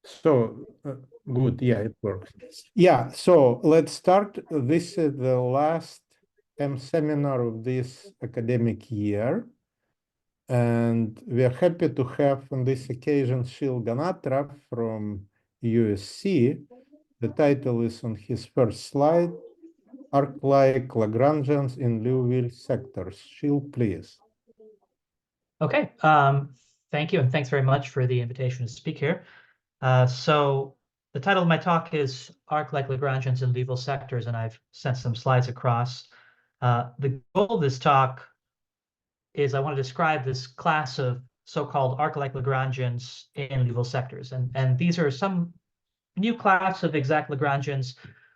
So, good, yeah, it works. Yeah, so let's start. This is the last seminar of this academic year. And we are happy to have on this occasion Sheel Ganatra from USC. The title is on his first slide, Arclike Lagrangians in Liouville sectors. Sheel, please. Okay, thank you, and thanks very much for the invitation to speak here. So the title of my talk is Arclike Lagrangians in Liouville sectors, and I've sent some slides across. The goal of this talk is I want to describe this class of so-called Arclike Lagrangians in Liouville sectors, and these are some new class of exact Lagrangians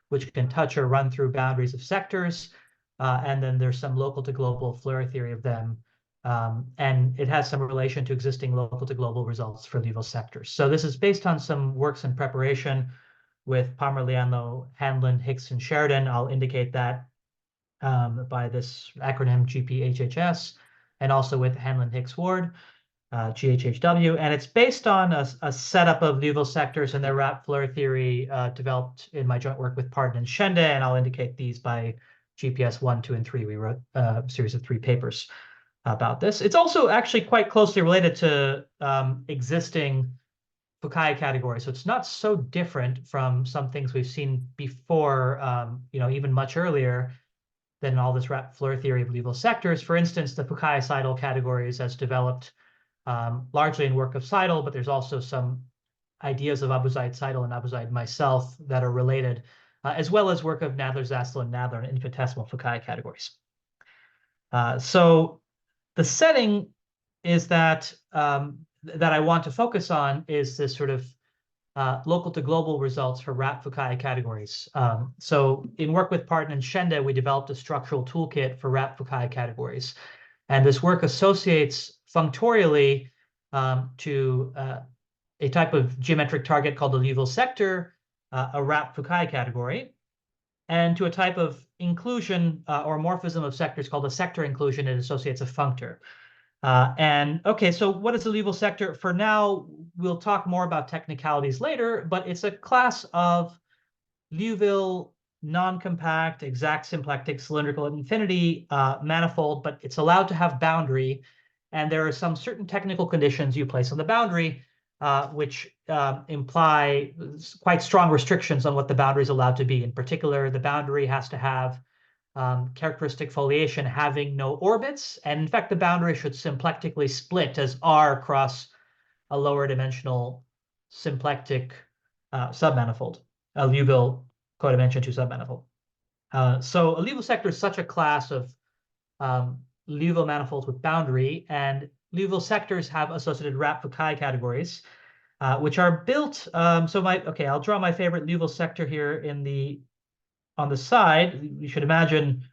which can touch or run through boundaries of sectors, and then there's some local to global Floer theory of them. And it has some relation to existing local to global results for Liouville sectors. So this is based on some works in preparation with Pomerleano, Hanlon, Hicks, and Sheridan. I'll indicate that by this acronym GPHHS, and also with Hanlon-Hicks-Ward, GHHW. And it's based on a setup of Liouville sectors and their wrap Floer theory developed in my joint work with Pardon-Shende, and I'll indicate these by GPS 1, 2, and 3. We wrote a series of 3 papers about this. It's also actually quite closely related to existing Fukaya categories. So it's not so different from some things we've seen before, even much earlier than all this wrap Floer theory of Liouville sectors. For instance, the Fukaya-Seidel categories as developed largely in work of Seidel, but there's also some ideas of Abuzaid-Seidel and Abuzaid-myself that are related, as well as work of Nadler, Zastel, and Nadler in infinitesimal Fukaya categories. So the setting is that I want to focus on is this sort of local to global results for wrap Fukaya categories. So in work with Pardon-Shende, we developed a structural toolkit for wrap Fukaya categories. And this work associates functorially to a type of geometric target called the Liouville sector, a wrap Fukaya category, and to a type of inclusion or morphism of sectors called a sector inclusion. It associates a functor. Okay, so what is the Liouville sector? For now, we'll talk more about technicalities later, but it's a class of Liouville non-compact, exact, symplectic, cylindrical at infinity manifold, but it's allowed to have boundary. And there are some certain technical conditions you place on the boundary, which imply quite strong restrictions on what the boundary is allowed to be. In particular, the boundary has to have characteristic foliation having no orbits. And in fact, the boundary should symplectically split as R across a lower dimensional symplectic submanifold, a Liouville codimension 2 submanifold. So a Liouville sector is such a class of Liouville manifolds with boundary, and Liouville sectors have associated wrap Fukaya categories, which are built. I'll draw my favorite Liouville sector here on the side. You should imagine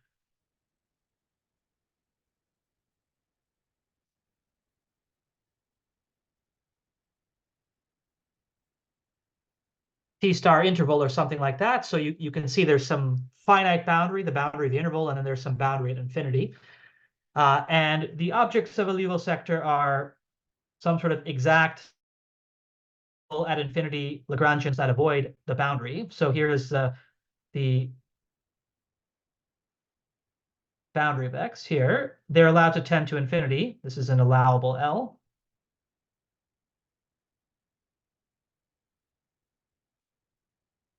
T-star interval or something like that. So you can see there's some finite boundary, the boundary of the interval, and then there's some boundary at infinity. And the objects of a Liouville sector are some sort of exact at infinity Lagrangians that avoid the boundary. So here is the boundary of X here. They're allowed to tend to infinity. This is an allowable L.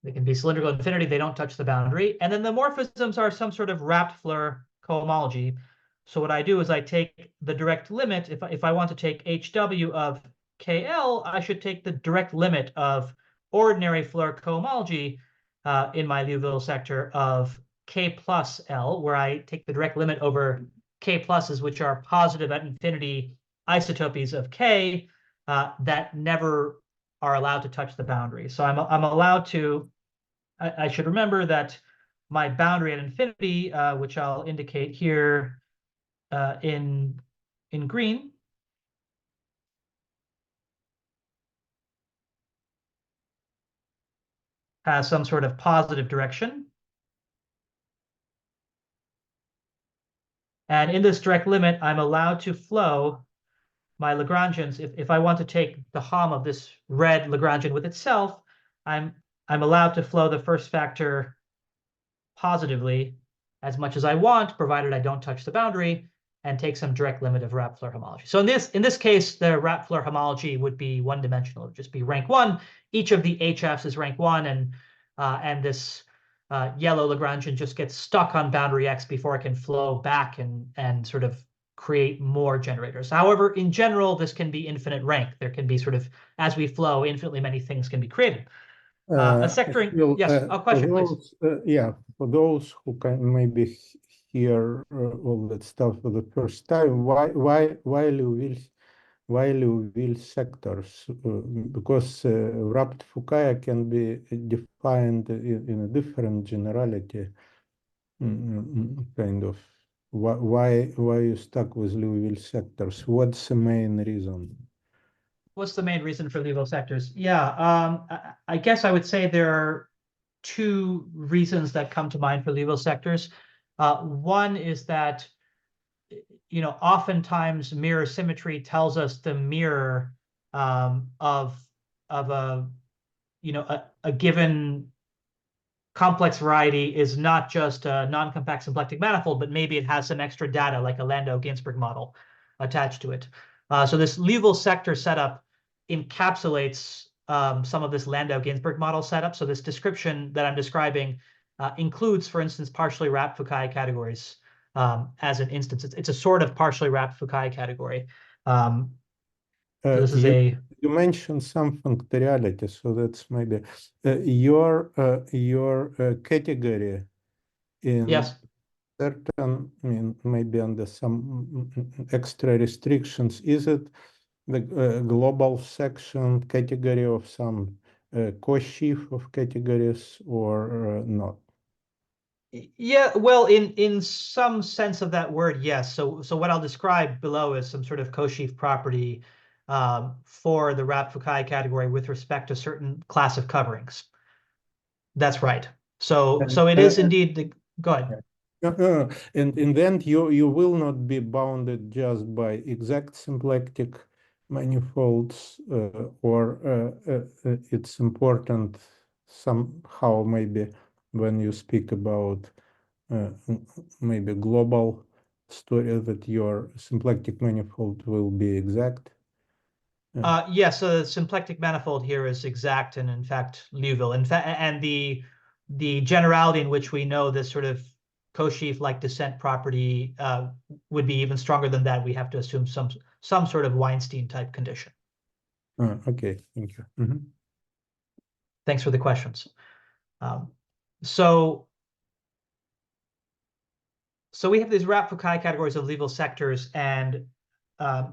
They can be cylindrical at infinity. They don't touch the boundary. And then the morphisms are some sort of wrapped Floer cohomology. So what I do is I take the direct limit. If I want to take HW of KL, I should take the direct limit of ordinary Floer cohomology in my Liouville sector of K plus L, where I take the direct limit over K pluses, which are positive at infinity isotopies of K that never are allowed to touch the boundary. So I'm allowed to, I should remember that my boundary at infinity, which I'll indicate here in green, has some sort of positive direction. And in this direct limit, I'm allowed to flow my Lagrangians, if I want to take the Hom of this red Lagrangian with itself, I'm allowed to flow the first factor positively as much as I want, provided I don't touch the boundary and take some direct limit of Rapp-Floer homology. So in this case, the Rapp-Floer homology would be one-dimensional. It would just be rank 1. Each of the HFs is rank 1, and this yellow Lagrangian just gets stuck on boundary X before it can flow back and sort of create more generators. However, in general, this can be infinite rank. There can be sort of, as we flow, infinitely many things can be created. A sectoring, yes, a question, please. For those who can maybe hear all that stuff for the first time, why Liouville sectors? Because wrapped Fukaya can be defined in a different generality, kind of. Why you stuck with Liouville sectors? What's the main reason? What's the main reason for Liouville sectors? Yeah, I guess I would say there are two reasons that come to mind for Liouville sectors. One is that, oftentimes mirror symmetry tells us the mirror of a given complex variety is not just a non-compact symplectic manifold, but maybe it has some extra data like a Landau-Ginzburg model attached to it. So this Liouville sector setup encapsulates some of this Landau-Ginzburg model setup. So this description that I'm describing includes, for instance, partially wrapped Fukaya categories as an instance. It's a sort of partially wrapped Fukaya category. So this is you mentioned some functoriality, so that's maybe your category in yes. certain, maybe under some extra restrictions. Is it the global section category of some co-sheaf of categories or not? Yeah, well, in some sense of that word, yes. So what I'll describe below is some sort of co-sheaf property for the wrapped Fukaya category with respect to certain class of coverings. That's right. So it is indeed the, go ahead. And in the end, you will not be bounded just by exact symplectic manifolds, or it's important somehow maybe when you speak about maybe global story that your symplectic manifold will be exact. Yes, so the symplectic manifold here is exact, and in fact Liouville. In fact, and the generality in which we know this sort of co-sheaf-like descent property would be even stronger than that. We have to assume some sort of Weinstein type condition. Okay, thank you. Mm-hmm. Thanks for the questions. So we have these wrapped Fukaya categories of Liouville sectors, and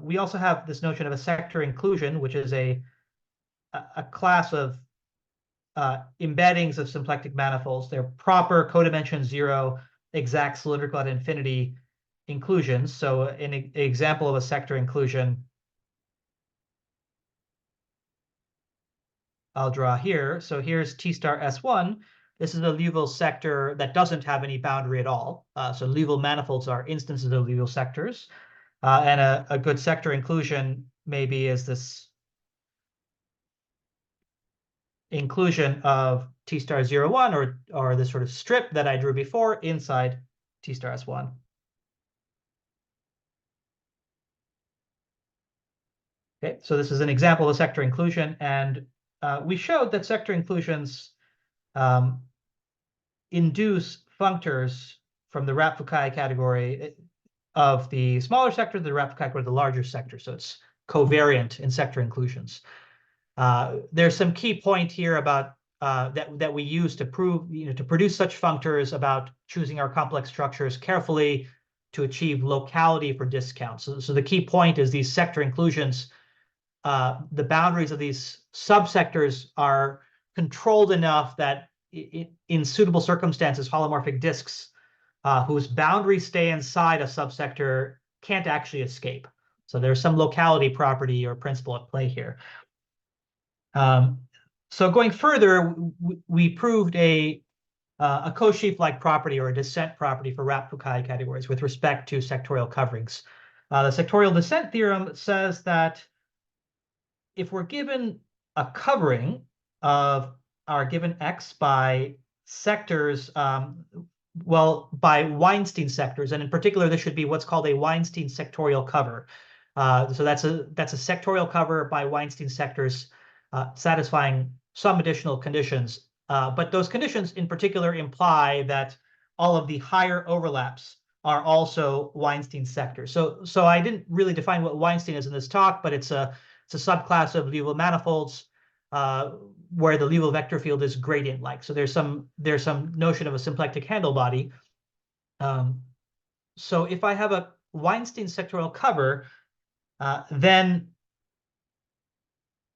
we also have this notion of a sector inclusion, which is a class of embeddings of symplectic manifolds. They're proper codimension 0 exact cylindrical at infinity inclusions. So an example of a sector inclusion I'll draw here. So here's T star S1. This is a Liouville sector that doesn't have any boundary at all. So Liouville manifolds are instances of Liouville sectors. And a good sector inclusion maybe is this inclusion of T star 0, 1, or this sort of strip that I drew before inside T star S1. Okay, so this is an example of sector inclusion, and we showed that sector inclusions induce functors from the wrapped Fukaya category of the smaller sector to the wrapped Fukaya category of the larger sector. So it's covariant in sector inclusions. There's some key point here about that we use to prove, to produce such functors about choosing our complex structures carefully to achieve locality for discount. So the key point is these sector inclusions, the boundaries of these subsectors are controlled enough that in suitable circumstances, holomorphic disks whose boundaries stay inside a subsector can't actually escape. So there's some locality property or principle at play here. So going further, we proved a co-sheaf-like property or a descent property for wrapped Fukaya categories with respect to sectorial coverings. The sectorial descent theorem says that if we're given a covering of our given X by sectors, well, by Weinstein sectors, and in particular, this should be what's called a Weinstein sectorial cover. So that's a sectorial cover by Weinstein sectors satisfying some additional conditions. But those conditions in particular imply that all of the higher overlaps are also Weinstein sectors. So I didn't really define what Weinstein is in this talk, but it's a subclass of Liouville manifolds where the Liouville vector field is gradient-like. So there's some notion of a symplectic handle body. So if I have a Weinstein sectorial cover, then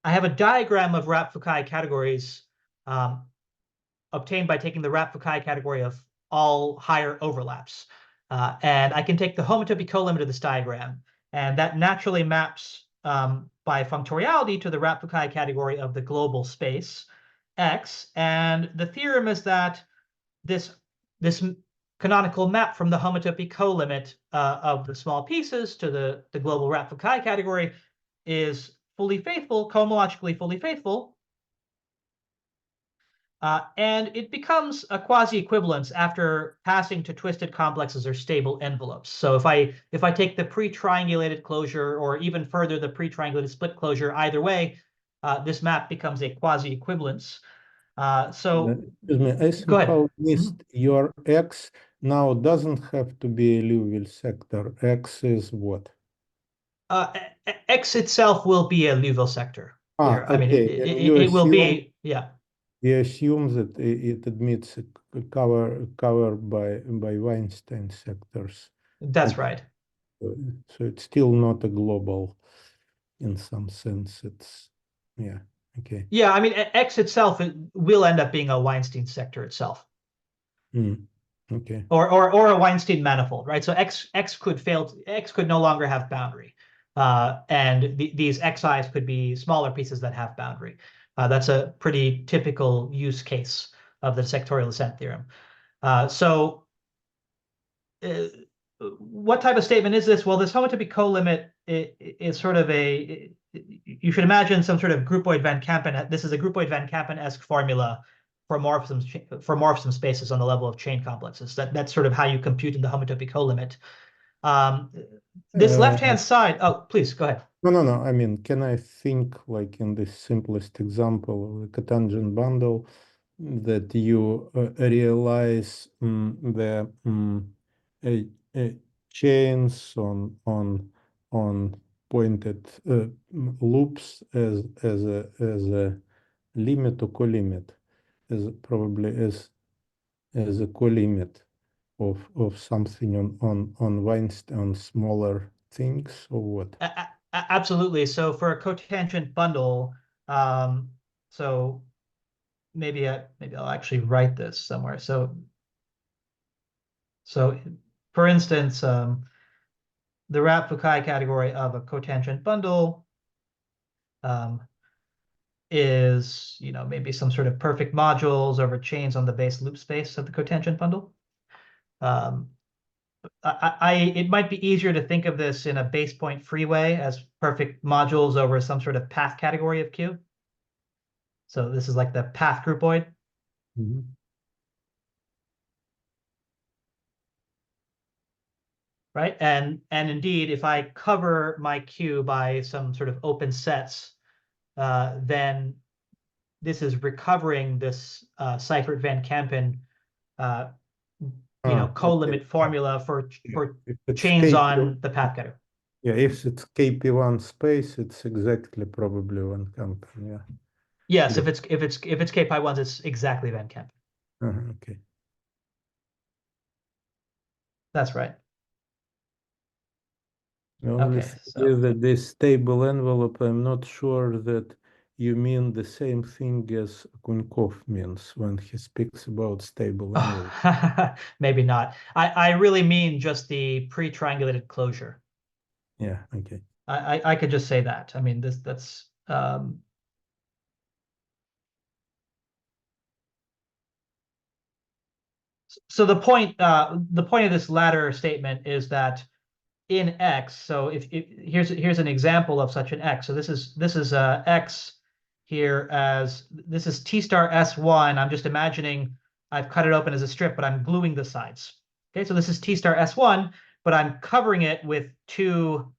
I have a diagram of Rapp-Fukaya categories obtained by taking the Rapp-Fukaya category of all higher overlaps. And I can take the homotopy colimit of this diagram, and that naturally maps by functoriality to the Rapp-Fukaya category of the global space X. And the theorem is that this canonical map from the homotopy colimit of the small pieces to the global Rapp-Fukaya category is fully faithful, cohomologically fully faithful. And it becomes a quasi-equivalence after passing to twisted complexes or stable envelopes. So if I take the pre-triangulated closure or even further the pre-triangulated split closure, either way, this map becomes a quasi-equivalence. So excuse me, I go ahead. somehow missed your X now doesn't have to be a Liouville sector. X is what? X itself will be a Liouville sector. Here. I mean, okay. it will be, yeah. You assume that it admits a cover by Weinstein sectors. That's right. So it's still not a global in some sense. It's, yeah, okay. Yeah, I mean, X itself will end up being a Weinstein sector itself. Okay. Or a Weinstein manifold, right? So X could no longer have boundary. And these Xi's could be smaller pieces that have boundary. That's a pretty typical use case of the sectorial descent theorem. So what type of statement is this? Well, this homotopy colimit is sort of you should imagine some sort of groupoid Van Kampen. This is a groupoid Van Kampen-esque formula for morphism spaces on the level of chain complexes. That's sort of how you compute in the homotopy colimit. This left-hand side. Oh, please go ahead. No. I mean, can I think like in this simplest example of a cotangent bundle that you realize the chains on pointed loops as a limit or colimit, as probably as a colimit of something on Weinstein, on smaller things, or what? Absolutely. So for a cotangent bundle, so maybe I'll actually write this somewhere. So for instance, the Rapp-Fukaya category of a cotangent bundle is, maybe some sort of perfect modules over chains on the base loop space of the cotangent bundle. It might be easier to think of this in a base point free way as perfect modules over some sort of path category of Q. So this is like the path groupoid. Right? And indeed, if I cover my Q by some sort of open sets, then this is recovering this Seifert Van Kampen colimit formula for chains on the path category. Yeah, if it's KP1 space, it's exactly probably Van Kampen. Yeah. Yes, if it's KP1s, it's exactly Van Kampen. Okay. That's right. The only thing is that this stable envelope, I'm not sure that you mean the same thing as Kunkov means when he speaks about stable envelope. Maybe not. I really mean just the pre-triangulated closure. Yeah, okay. I could just say that. I mean, that's so the point of this latter statement is that in X. So if here's an example of such an X. So this is X here as this is T star S1. I'm just imagining I've cut it open as a strip, but I'm gluing the sides. Okay, so this is T star S1, but I'm covering it with two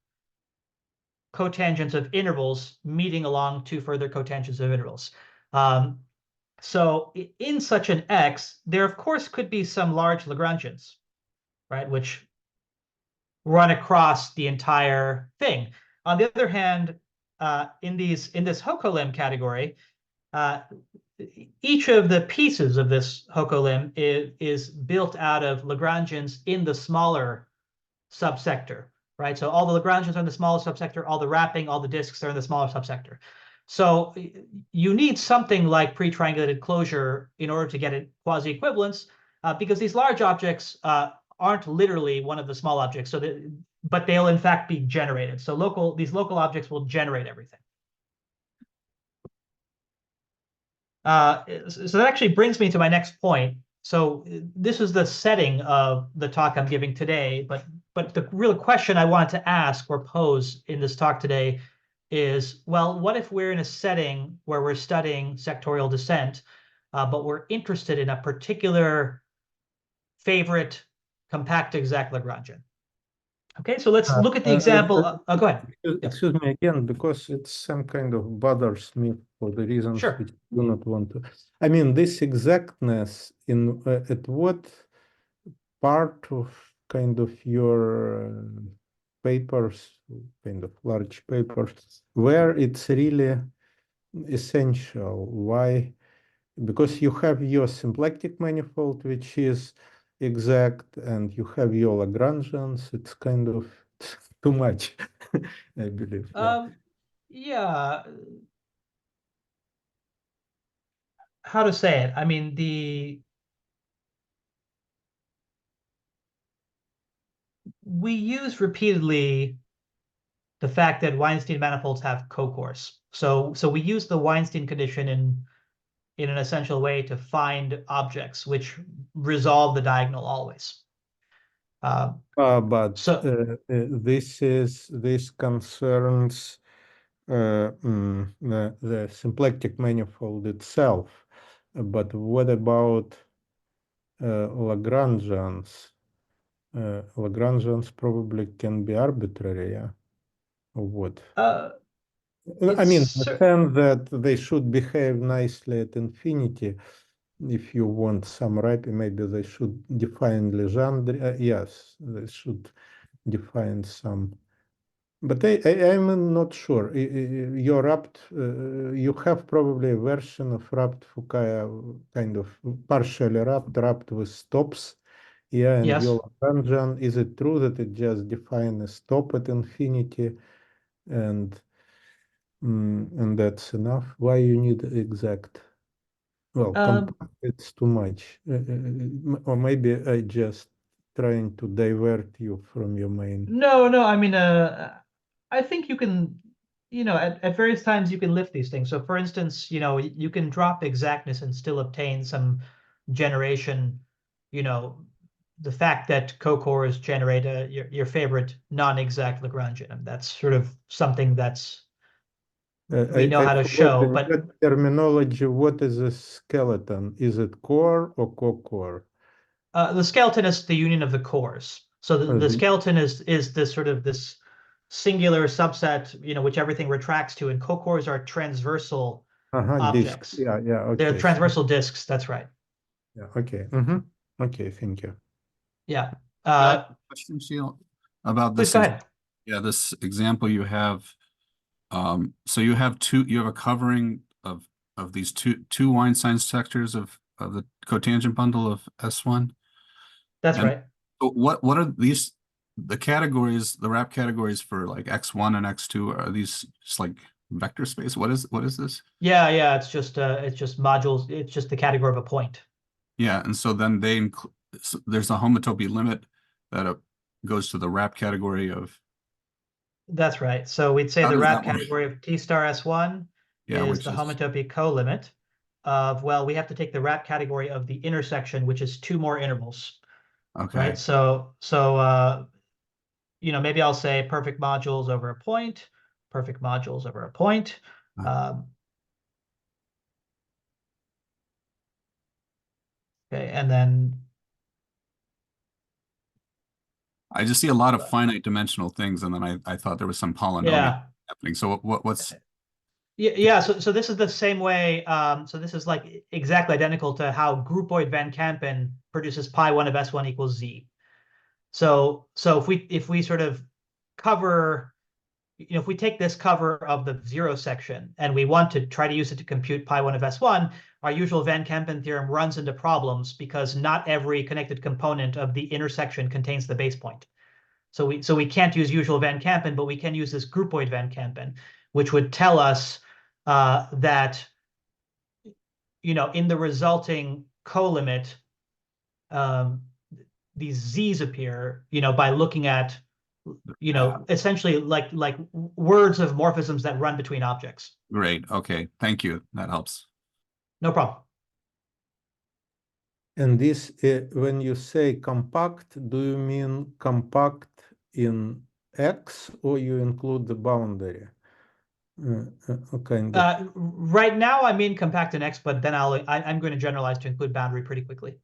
cotangents of intervals meeting along two further cotangents of intervals. So in such an X, there of course could be some large Lagrangians, right, which run across the entire thing. On the other hand, in this Hokolim category, each of the pieces of this Hokolim is built out of Lagrangians in the smaller subsector, right? So all the Lagrangians are in the smaller subsector, all the wrapping, all the disks are in the smaller subsector. So you need something like pre-triangulated closure in order to get a quasi-equivalence, because these large objects aren't literally one of the small objects, but they'll in fact be generated. So these local objects will generate everything. So that actually brings me to my next point. So this is the setting of the talk I'm giving today, but the real question I wanted to ask or pose in this talk today is, well, what if we're in a setting where we're studying sectorial descent, but we're interested in a particular favorite compact exact Lagrangian? Okay, so let's look at the example. Go ahead. Excuse me again, because it's some kind of bothers me for the reasons Sure. which I do not want to. I mean, this exactness in at what part of kind of your papers, kind of large papers, where it's really essential. Why? Because you have your symplectic manifold, which is exact, and you have your Lagrangians. It's kind of too much, I believe. Yeah. How to say it? I mean, we use repeatedly the fact that Weinstein manifolds have cocores. So we use the Weinstein condition in an essential way to find objects which resolve the diagonal always. But So this concerns the symplectic manifold itself. But what about Lagrangians? Lagrangians probably can be arbitrary, yeah? Or what? I mean, the sense that they should behave nicely at infinity. If you want some right, maybe they should define Legendre. Yes, they should define some. But I'm not sure. Your wrapped, you have probably a version of wrapped Fukaya, kind of partially wrapped with stops. Yeah, and yes. your Lagrangian, is it true that it just defines a stop at infinity, and that's enough? Why you need exact? Well, compact, it's too much. Or maybe I just trying to divert you from your main. No, I mean, I think you can, at various times you can lift these things. So for instance, you can drop exactness and still obtain some generation, the fact that cocores generate your favorite non-exact Lagrangian. And that's sort of something we know how to show. But terminology, what is a skeleton? Is it core or co-core? The skeleton is the union of the cores. So the skeleton is this sort of this singular subset, which everything retracts to, and cocores are transversal objects. Disks. Yeah, okay. They're transversal disks. That's right. Yeah, okay. Okay, thank you. Yeah. Question, Sheel, about Please this. go ahead. Yeah, this example you have. So you have a covering of these two Weinstein sectors of the cotangent bundle of S1. That's right. What are these, the categories, the wrap categories for like X1 and X2? Are these just like vector space? What is this? Yeah. It's just modules. It's just the category of a point. Yeah, and so then there's a homotopy limit that goes to the wrap category of. That's right. So we'd say the wrap category of T star S1 is the homotopy co-limit of, well, we have to take the wrap category of the intersection, which is two more intervals. Okay. Right. So maybe I'll say perfect modules over a point, perfect modules over a point. Okay, and then I just see a lot of finite dimensional things, and then I thought there was some polynomial happening. So what's yeah, so this is the same way. So this is like exactly identical to how groupoid Van Kampen produces pi1 of S1 equals Z. So if we sort of cover, if we take this cover of the zero section and we want to try to use it to compute pi1 of S1, our usual Van Kampen theorem runs into problems because not every connected component of the intersection contains the base point. So we can't use usual Van Kampen, but we can use this groupoid Van Kampen, which would tell us that, in the resulting colimit, these Z's appear, by looking at, essentially like words of morphisms that run between objects. Great. Okay. Thank you. That helps. No problem. And this, when you say compact, do you mean compact in X or you include the boundary? Right now, I mean compact in X, but then I'm going to generalize to include boundary pretty quickly.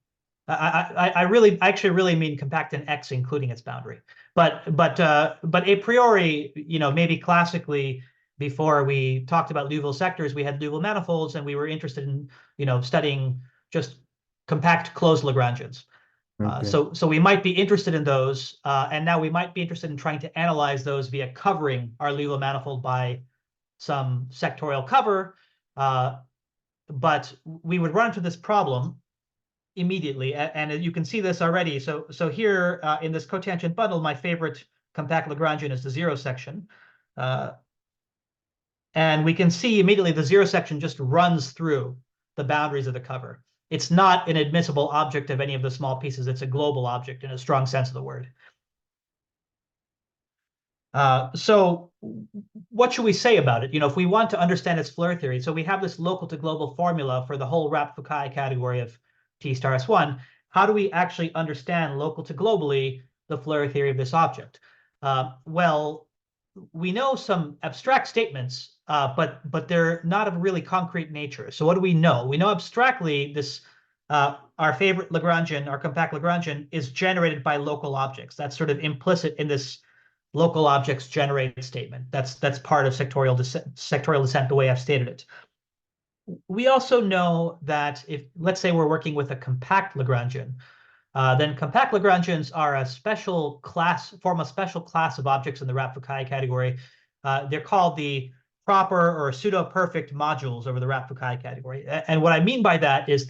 I actually really mean compact in X, including its boundary. But a priori, maybe classically, before we talked about Liouville sectors, we had Liouville manifolds, and we were interested in studying just compact closed Lagrangians. So we might be interested in those, and now we might be interested in trying to analyze those via covering our Liouville manifold by some sectorial cover, but we would run into this problem immediately, and you can see this already. So here in this cotangent bundle, my favorite compact Lagrangian is the zero section, and we can see immediately the zero section just runs through the boundaries of the cover. It's not an admissible object of any of the small pieces. It's a global object in a strong sense of the word. So what should we say about it? If we want to understand its Floer theory, so we have this local to global formula for the whole Rapp-Fukaya category of T star S1. How do we actually understand local to globally the Floer theory of this object? Well, we know some abstract statements, but they're not of really concrete nature. So what do we know? We know abstractly this, our favorite Lagrangian, our compact Lagrangian, is generated by local objects. That's sort of implicit in this local objects generated statement. That's part of sectorial descent, the way I've stated it. We also know that if, let's say, we're working with a compact Lagrangian, then compact Lagrangians are a special class, form a special class of objects in the Rapp-Fukaya category. They're called the proper or pseudo-perfect modules over the Rapp-Fukaya category. And what I mean by that is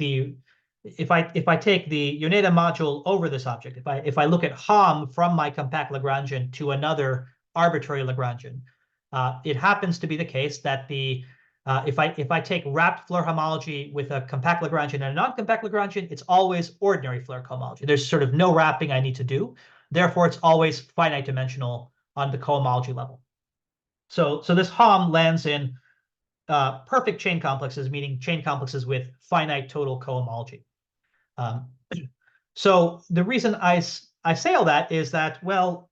if I take the Yoneda module over this object, if I look at Hom from my compact Lagrangian to another arbitrary Lagrangian, it happens to be the case that if I take wrapped Floer homology with a compact Lagrangian and a non-compact Lagrangian, it's always ordinary Floer cohomology. There's sort of no wrapping I need to do. Therefore, it's always finite dimensional on the cohomology level. So this Hom lands in perfect chain complexes, meaning chain complexes with finite total cohomology. So the reason I say all that is that, well,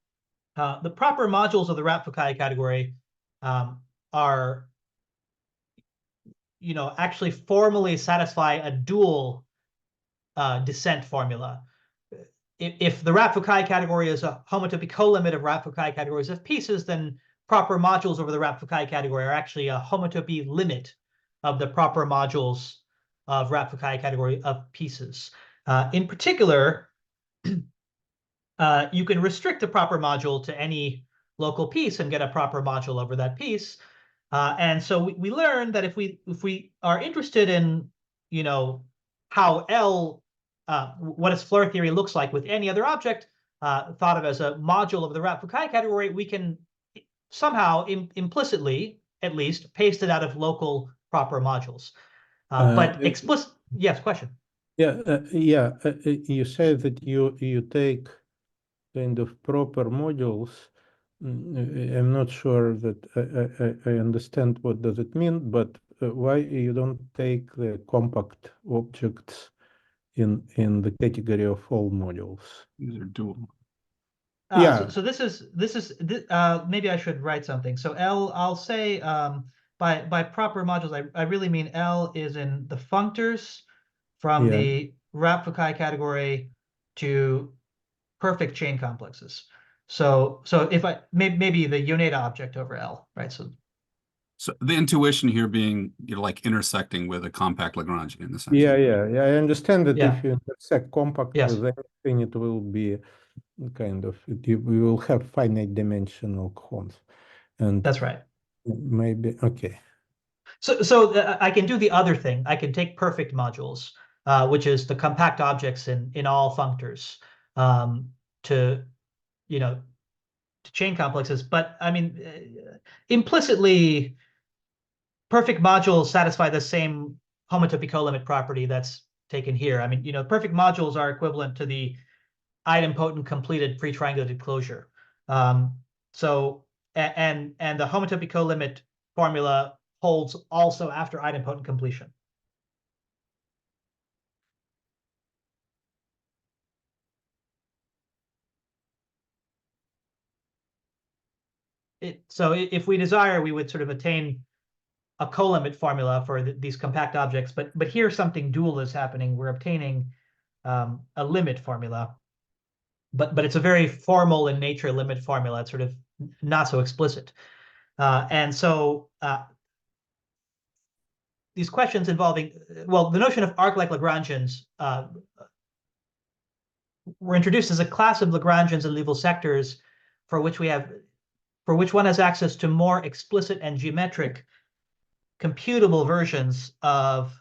the proper modules of the Rapp-Fukaya category are, actually formally satisfy a dual descent formula. If the Rapp-Fukaya category is a homotopy colimit of Rapp-Fukaya categories of pieces, then proper modules over the Rapp-Fukaya category are actually a homotopy limit of the proper modules of Rapp-Fukaya category of pieces. In particular, you can restrict a proper module to any local piece and get a proper module over that piece. And so we learned that if we are interested in, how L, what its Floer theory looks like with any other object, thought of as a module of the Rapp-Fukaya category, we can somehow implicitly, at least, paste it out of local proper modules. But explicit, yes, question. You say that you take kind of proper modules. I'm not sure that I understand what does it mean, but why you don't take the compact objects in the category of all modules? These are dual. Yeah. So this is maybe I should write something. So L, I'll say by proper modules, I really mean L is in the functors from Yeah. the wrap Fukaya category to perfect chain complexes. So if I maybe the unit object over L, right? So the intuition here being like intersecting with a compact Lagrangian, essentially. Yeah. I understand that Yeah. if you intersect compact Yes. with anything, it will be kind of, we will have finite dimensional cones. And That's right. maybe, okay. So I can do the other thing. I can take perfect modules, which is the compact objects in all functors, to to chain complexes. But I mean, implicitly, perfect modules satisfy the same homotopy colimit property that's taken here. I mean, perfect modules are equivalent to the idempotent completed pre-triangulated closure. So and the homotopy colimit formula holds also after idempotent completion. So if we desire, we would sort of attain a colimit formula for these compact objects. But here something dual is happening. We're obtaining a limit formula, but it's a very formal in nature limit formula. It's sort of not so explicit. And so these questions involving, well, the notion of Arclike Lagrangians were introduced as a class of Lagrangians and Liouville sectors for which one has access to more explicit and geometric computable versions of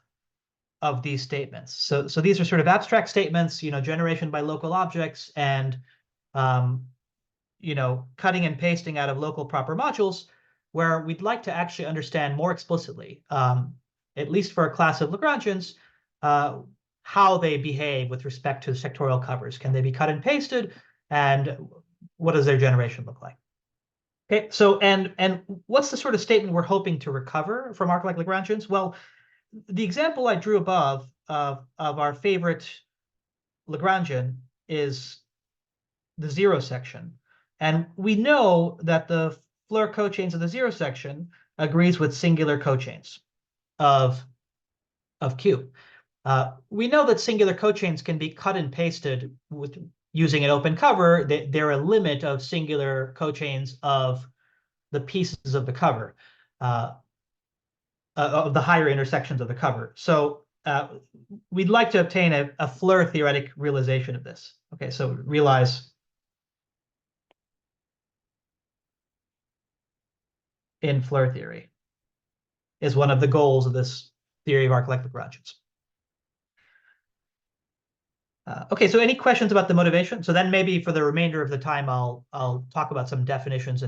these statements. So these are sort of abstract statements, generation by local objects, and cutting and pasting out of local proper modules, where we'd like to actually understand more explicitly, at least for a class of Lagrangians, how they behave with respect to sectorial covers. Can they be cut and pasted, and what does their generation look like? Okay, so and what's the sort of statement we're hoping to recover from Arclike Lagrangians? Well, the example I drew above of our favorite Lagrangian is the zero section. And we know that the Floer cochains of the zero section agrees with singular cochains of Q. We know that singular cochains can be cut and pasted with using an open cover. They're a limit of singular cochains of the pieces of the cover, of the higher intersections of the cover. So we'd like to obtain a Floer theoretic realization of this. Okay, so realize in Floer theory is one of the goals of this theory of Arclike Lagrangians. Okay, so any questions about the motivation? So then maybe for the remainder of the time, I'll talk about some definitions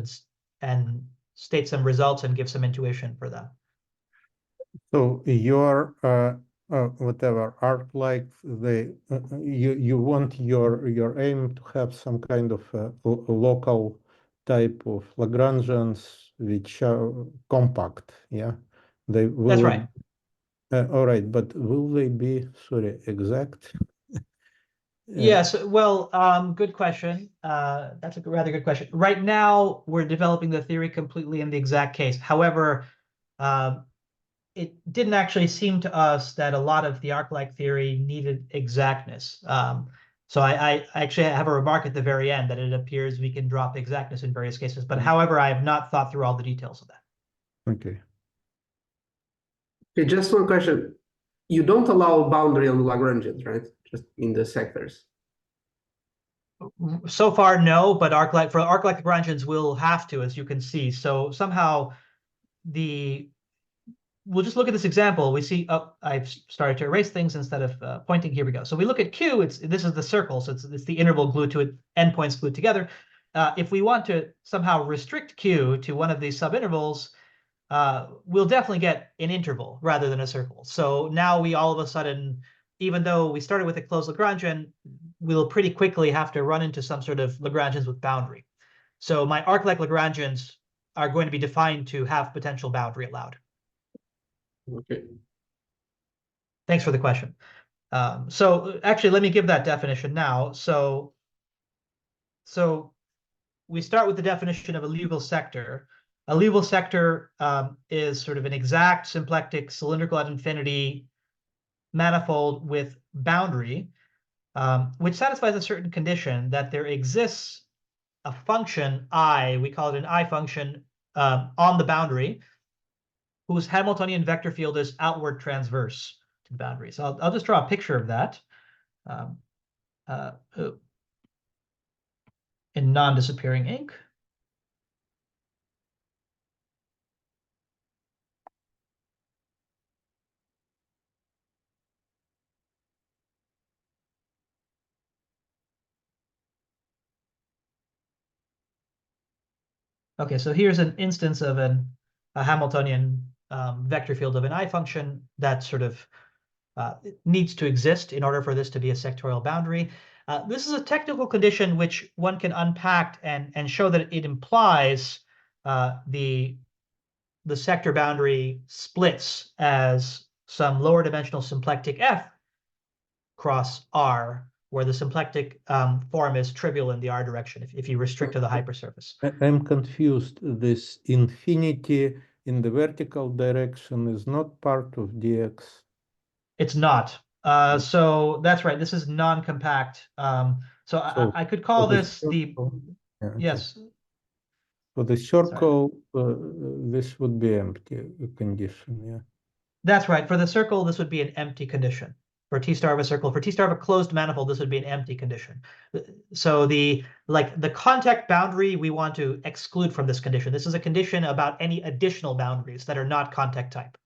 and state some results and give some intuition for them. So your whatever Arclike, you want your aim to have some kind of local type of Lagrangians which are compact, yeah? They will. That's right. All right, but will they be, sorry, exact? Yes, well, good question. That's a rather good question. Right now, we're developing the theory completely in the exact case. However, it didn't actually seem to us that a lot of the Arclike theory needed exactness. So I actually have a remark at the very end that it appears we can drop exactness in various cases. But however, I have not thought through all the details of that. Okay. Okay, just one question. You don't allow boundary on Lagrangians, right? Just in the sectors. So far, no, but for Arclike Lagrangians, we'll have to, as you can see. So somehow we'll just look at this example. We see, oh, I've started to erase things instead of pointing. Here we go. So we look at Q. This is the circle. So it's the interval glued to it, endpoints glued together. If we want to somehow restrict Q to one of these subintervals, we'll definitely get an interval rather than a circle. So now we all of a sudden, even though we started with a closed Lagrangian, we'll pretty quickly have to run into some sort of Lagrangians with boundary. So my Arclike Lagrangians are going to be defined to have potential boundary allowed. Okay. Thanks for the question. So actually, let me give that definition now. So we start with the definition of a Liouville sector. A Liouville sector is sort of an exact symplectic cylindrical at infinity manifold with boundary, which satisfies a certain condition that there exists a function I, we call it an I function, on the boundary, whose Hamiltonian vector field is outward transverse to the boundary. So I'll just draw a picture of that in non-disappearing ink. Okay, so here's an instance of a Hamiltonian vector field of an I function that sort of needs to exist in order for this to be a sectorial boundary. This is a technical condition which one can unpack and show that it implies the sector boundary splits as some lower dimensional symplectic F cross R, where the symplectic form is trivial in the R direction if you restrict to the hypersurface. I'm confused. This infinity in the vertical direction is not part of dx. It's not. So that's right. This is non-compact. So I could call this the okay. Yes. For the circle, this would be empty condition. Yeah. That's right. For the circle, this would be an empty condition. For T star of a circle, for T star of a closed manifold, this would be an empty condition. So the contact boundary we want to exclude from this condition. This is a condition about any additional boundaries that are not contact type.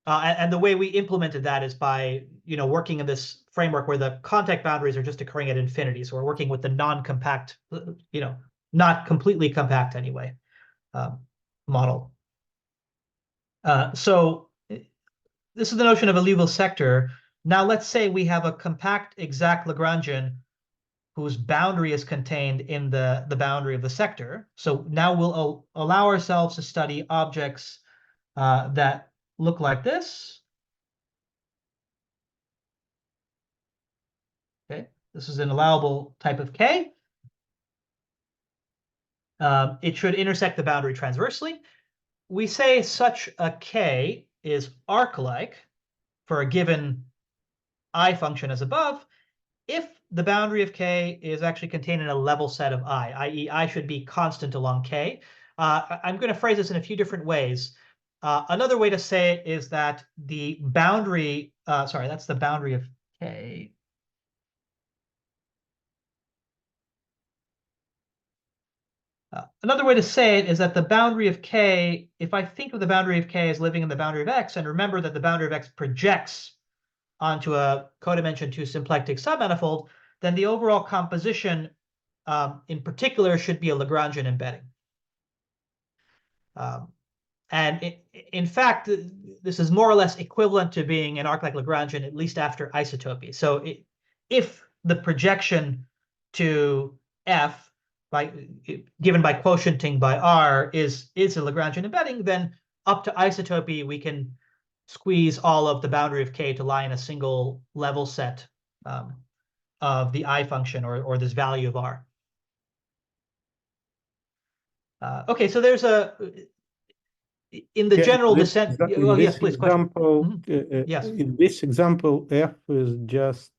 And the way we implemented that is by working in this framework where the contact boundaries are just occurring at infinity. So we're working with the non-compact, not completely compact anyway, model. So this is the notion of a Liouville sector. Now let's say we have a compact exact Lagrangian whose boundary is contained in the boundary of the sector. So now we'll allow ourselves to study objects that look like this. Okay, this is an allowable type of K. It should intersect the boundary transversely. We say such a K is arc-like for a given I function as above if the boundary of K is actually contained in a level set of I, i.e. I should be constant along K. I'm going to phrase this in a few different ways. Another way to say it is that the boundary, sorry, that's the boundary of K. Another way to say it is that the boundary of K, if I think of the boundary of K as living in the boundary of X, and remember that the boundary of X projects onto a codimension 2 symplectic submanifold, then the overall composition in particular should be a Lagrangian embedding. And in fact, this is more or less equivalent to being an Arclike Lagrangian, at least after isotopy. So if the projection to F given by quotienting by R is a Lagrangian embedding, then up to isotopy, we can squeeze all of the boundary of K to lie in a single level set of the I function or this value of R. Okay, so there's in the general descent. In Yes, please. Example, Yes. In this example, F is just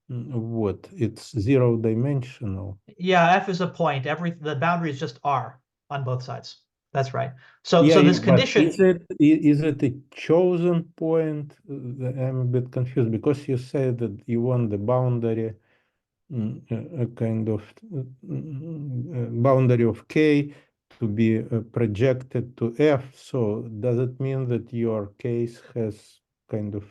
what? It's zero dimensional. Yeah, F is a point. The boundary is just R on both sides. That's right. So this but condition is it a chosen point? I'm a bit confused because you say that you want the boundary, a kind of boundary of K to be projected to F. So does it mean that your case has kind of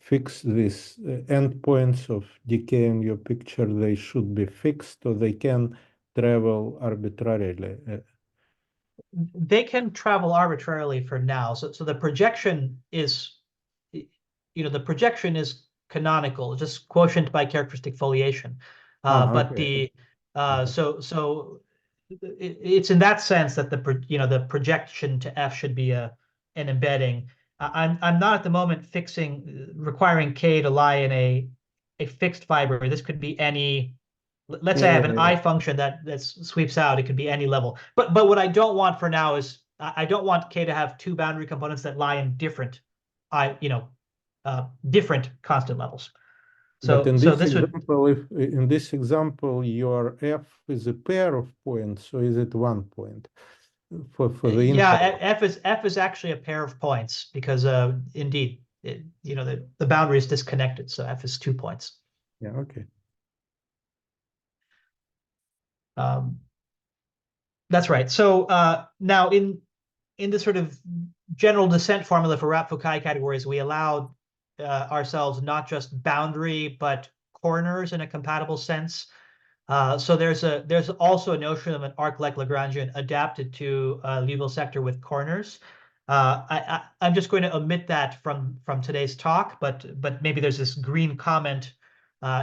fixed these endpoints of decay in your picture? They should be fixed, or they can travel arbitrarily? They can travel arbitrarily for now. So the projection is, the projection is canonical, just quotient by characteristic foliation. But okay. So it's in that sense that the projection to F should be an embedding. I'm not at the moment requiring K to lie in a fixed fiber. This could be any. Let's say I have an I function that sweeps out. It could be any level. But what I don't want for now is I don't want K to have two boundary components that lie in different different constant levels. So but in so this this would example, if in this example your f is a pair of points, so is it 1 point for the yeah, interval? F is actually a pair of points because indeed the boundary is disconnected, so F is 2 points. Yeah, okay. That's right. So now in the sort of general descent formula for wrap Fukaya categories, we allowed ourselves not just boundary but corners in a compatible sense. So there's also a notion of an Arclike Lagrangian adapted to a Liouville sector with corners. I'm just going to omit that from today's talk, but maybe there's this green comment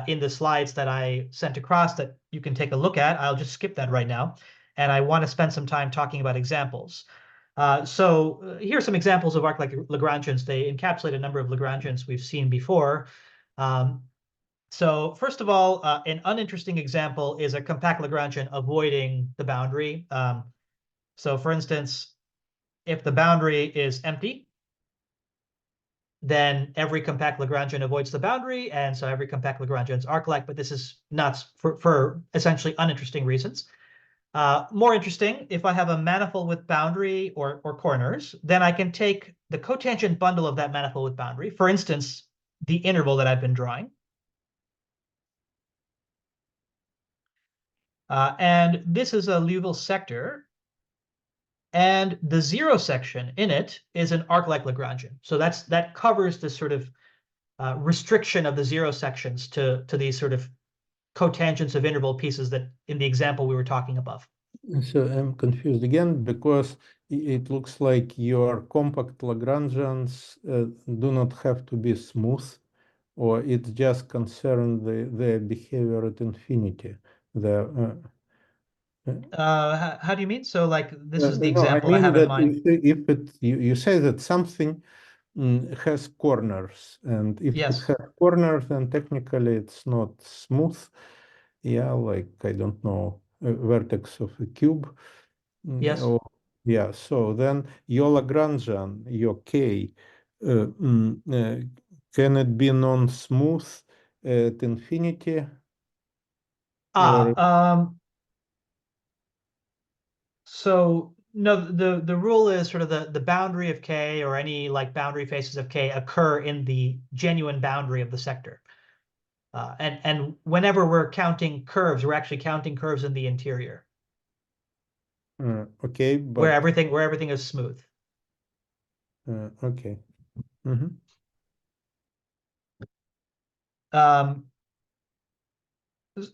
in the slides that I sent across that you can take a look at. I'll just skip that right now, and I want to spend some time talking about examples. So here are some examples of Arclike Lagrangians. They encapsulate a number of Lagrangians we've seen before. So first of all, an uninteresting example is a compact Lagrangian avoiding the boundary. So for instance, if the boundary is empty, then every compact Lagrangian avoids the boundary, and so every compact Lagrangian is Arclike, but this is not for essentially uninteresting reasons. More interesting, if I have a manifold with boundary or corners, then I can take the cotangent bundle of that manifold with boundary, for instance, the interval that I've been drawing. And this is a Liouville sector, and the zero section in it is an Arclike Lagrangian. So that covers this sort of restriction of the zero sections to these sort of cotangents of interval pieces that in the example we were talking above. So I'm confused again because it looks like your compact Lagrangians do not have to be smooth, or it just concerns the behavior at infinity. How do you mean? So like this is the No, I example I mean have in that mind. if you say that something has corners, and if it Yes. has corners, then technically it's not smooth. Yeah, like I don't know, a vertex of a cube. Yes. Yeah, so then your Lagrangian, your K, can it be non-smooth at infinity? Or So no, the rule is sort of the boundary of K or any like boundary faces of K occur in the genuine boundary of the sector. And whenever we're counting curves, we're actually counting curves in the interior. Okay, where but everything is smooth. okay.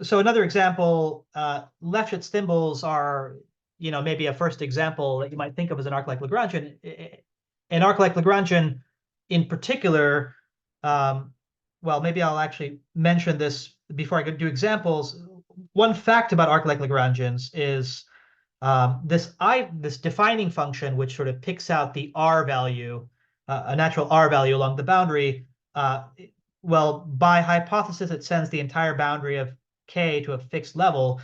So another example, Lefschetz thimbles are, maybe a first example that you might think of as an Arclike Lagrangian. An Arclike Lagrangian in particular, well, maybe I'll actually mention this before I go do examples. One fact about Arclike Lagrangians is this defining function, which sort of picks out the R value, a natural R value along the boundary. Well, by hypothesis, it sends the entire boundary of K to a fixed level.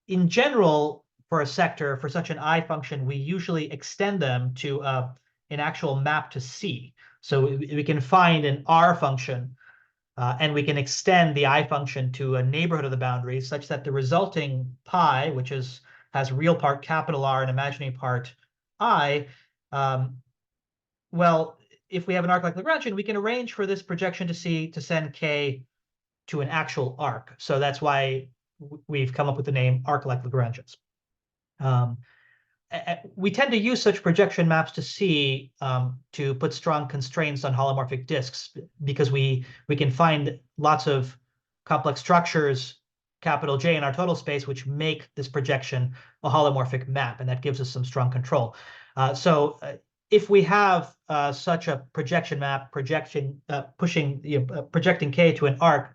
In general, for a sector, for such an I function, we usually extend them to an actual map to C. So we can find an R function, and we can extend the I function to a neighborhood of the boundary such that the resulting pi, which has real part capital R and imaginary part I, well, if we have an arc like Lagrangian, we can arrange for this projection to C to send K to an actual arc. So that's why we've come up with the name Arclike Lagrangians. We tend to use such projection maps to C to put strong constraints on holomorphic disks because we can find lots of complex structures, capital J, in our total space, which make this projection a holomorphic map, and that gives us some strong control. So if we have such a projection map projecting K to an arc,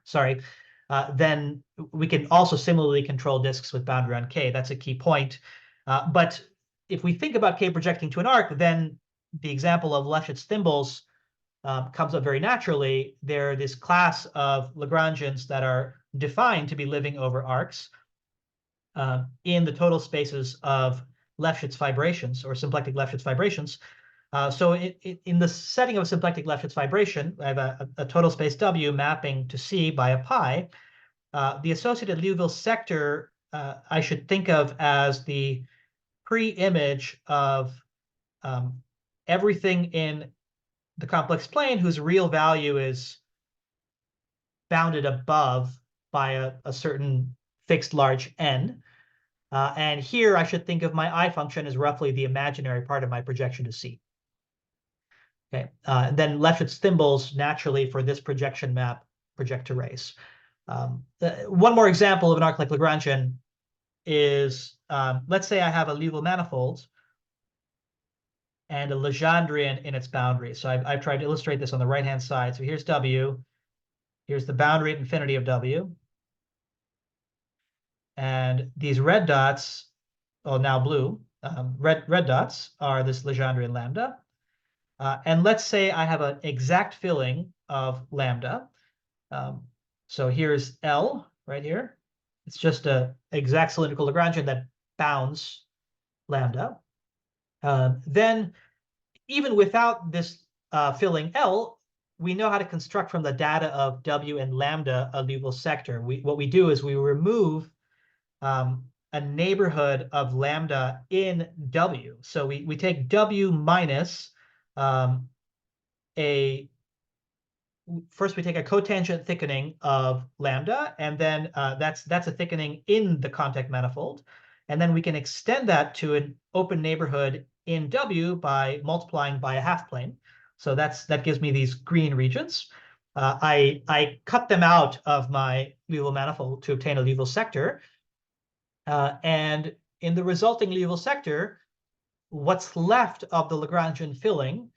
then we can also similarly control disks with boundary on K. That's a key point. But if we think about K projecting to an arc, then the example of Lefschetz thimbles comes up very naturally. They're this class of Lagrangians that are defined to be living over arcs in the total spaces of Lefschetz fibrations or symplectic Lefschetz fibrations. So in the setting of a symplectic Lefschetz fibration, I have a total space W mapping to C by a pi. The associated Liouville sector I should think of as the pre-image of everything in the complex plane whose real value is bounded above by a certain fixed large n. And here I should think of my I function as roughly the imaginary part of my projection to C. Okay, then Lefschetz thimbles naturally for this projection map project to race. One more example of an Arclike Lagrangian is, let's say I have a Liouville manifold and a Legendrian in its boundary. So I've tried to illustrate this on the right-hand side. So here's W. Here's the boundary at infinity of W. And these red dots, well, now blue, red dots are this Legendrian lambda. And let's say I have an exact filling of lambda. So here's L right here. It's just an exact cylindrical Lagrangian that bounds lambda. Then even without this filling L, we know how to construct from the data of W and lambda a Liouville sector. What we do is we remove a neighborhood of lambda in W. So we take W minus first we take a cotangent thickening of lambda, and then that's a thickening in the contact manifold. And then we can extend that to an open neighborhood in W by multiplying by a half plane. So that gives me these green regions. I cut them out of my Liouville manifold to obtain a Liouville sector. And in the resulting Liouville sector, what's left of the Lagrangian filling,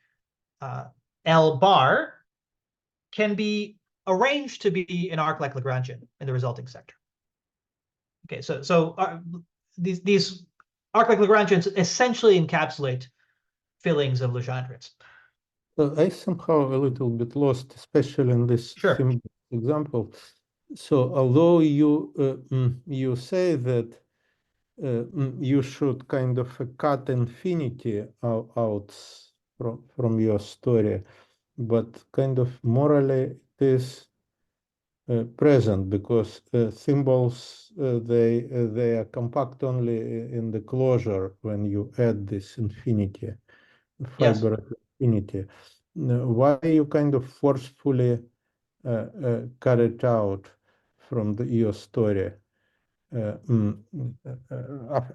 L bar, can be arranged to be an Arclike Lagrangian in the resulting sector. Okay, so these Arclike Lagrangians essentially encapsulate fillings of Legendrians. So I somehow a little bit lost, especially in this Sure. example. So although you say that you should kind of cut infinity out from your story, but kind of morally it is present because symbols they are compact only in the closure when you add this infinity, fiber of infinity. Why you kind of forcefully cut it out from your story?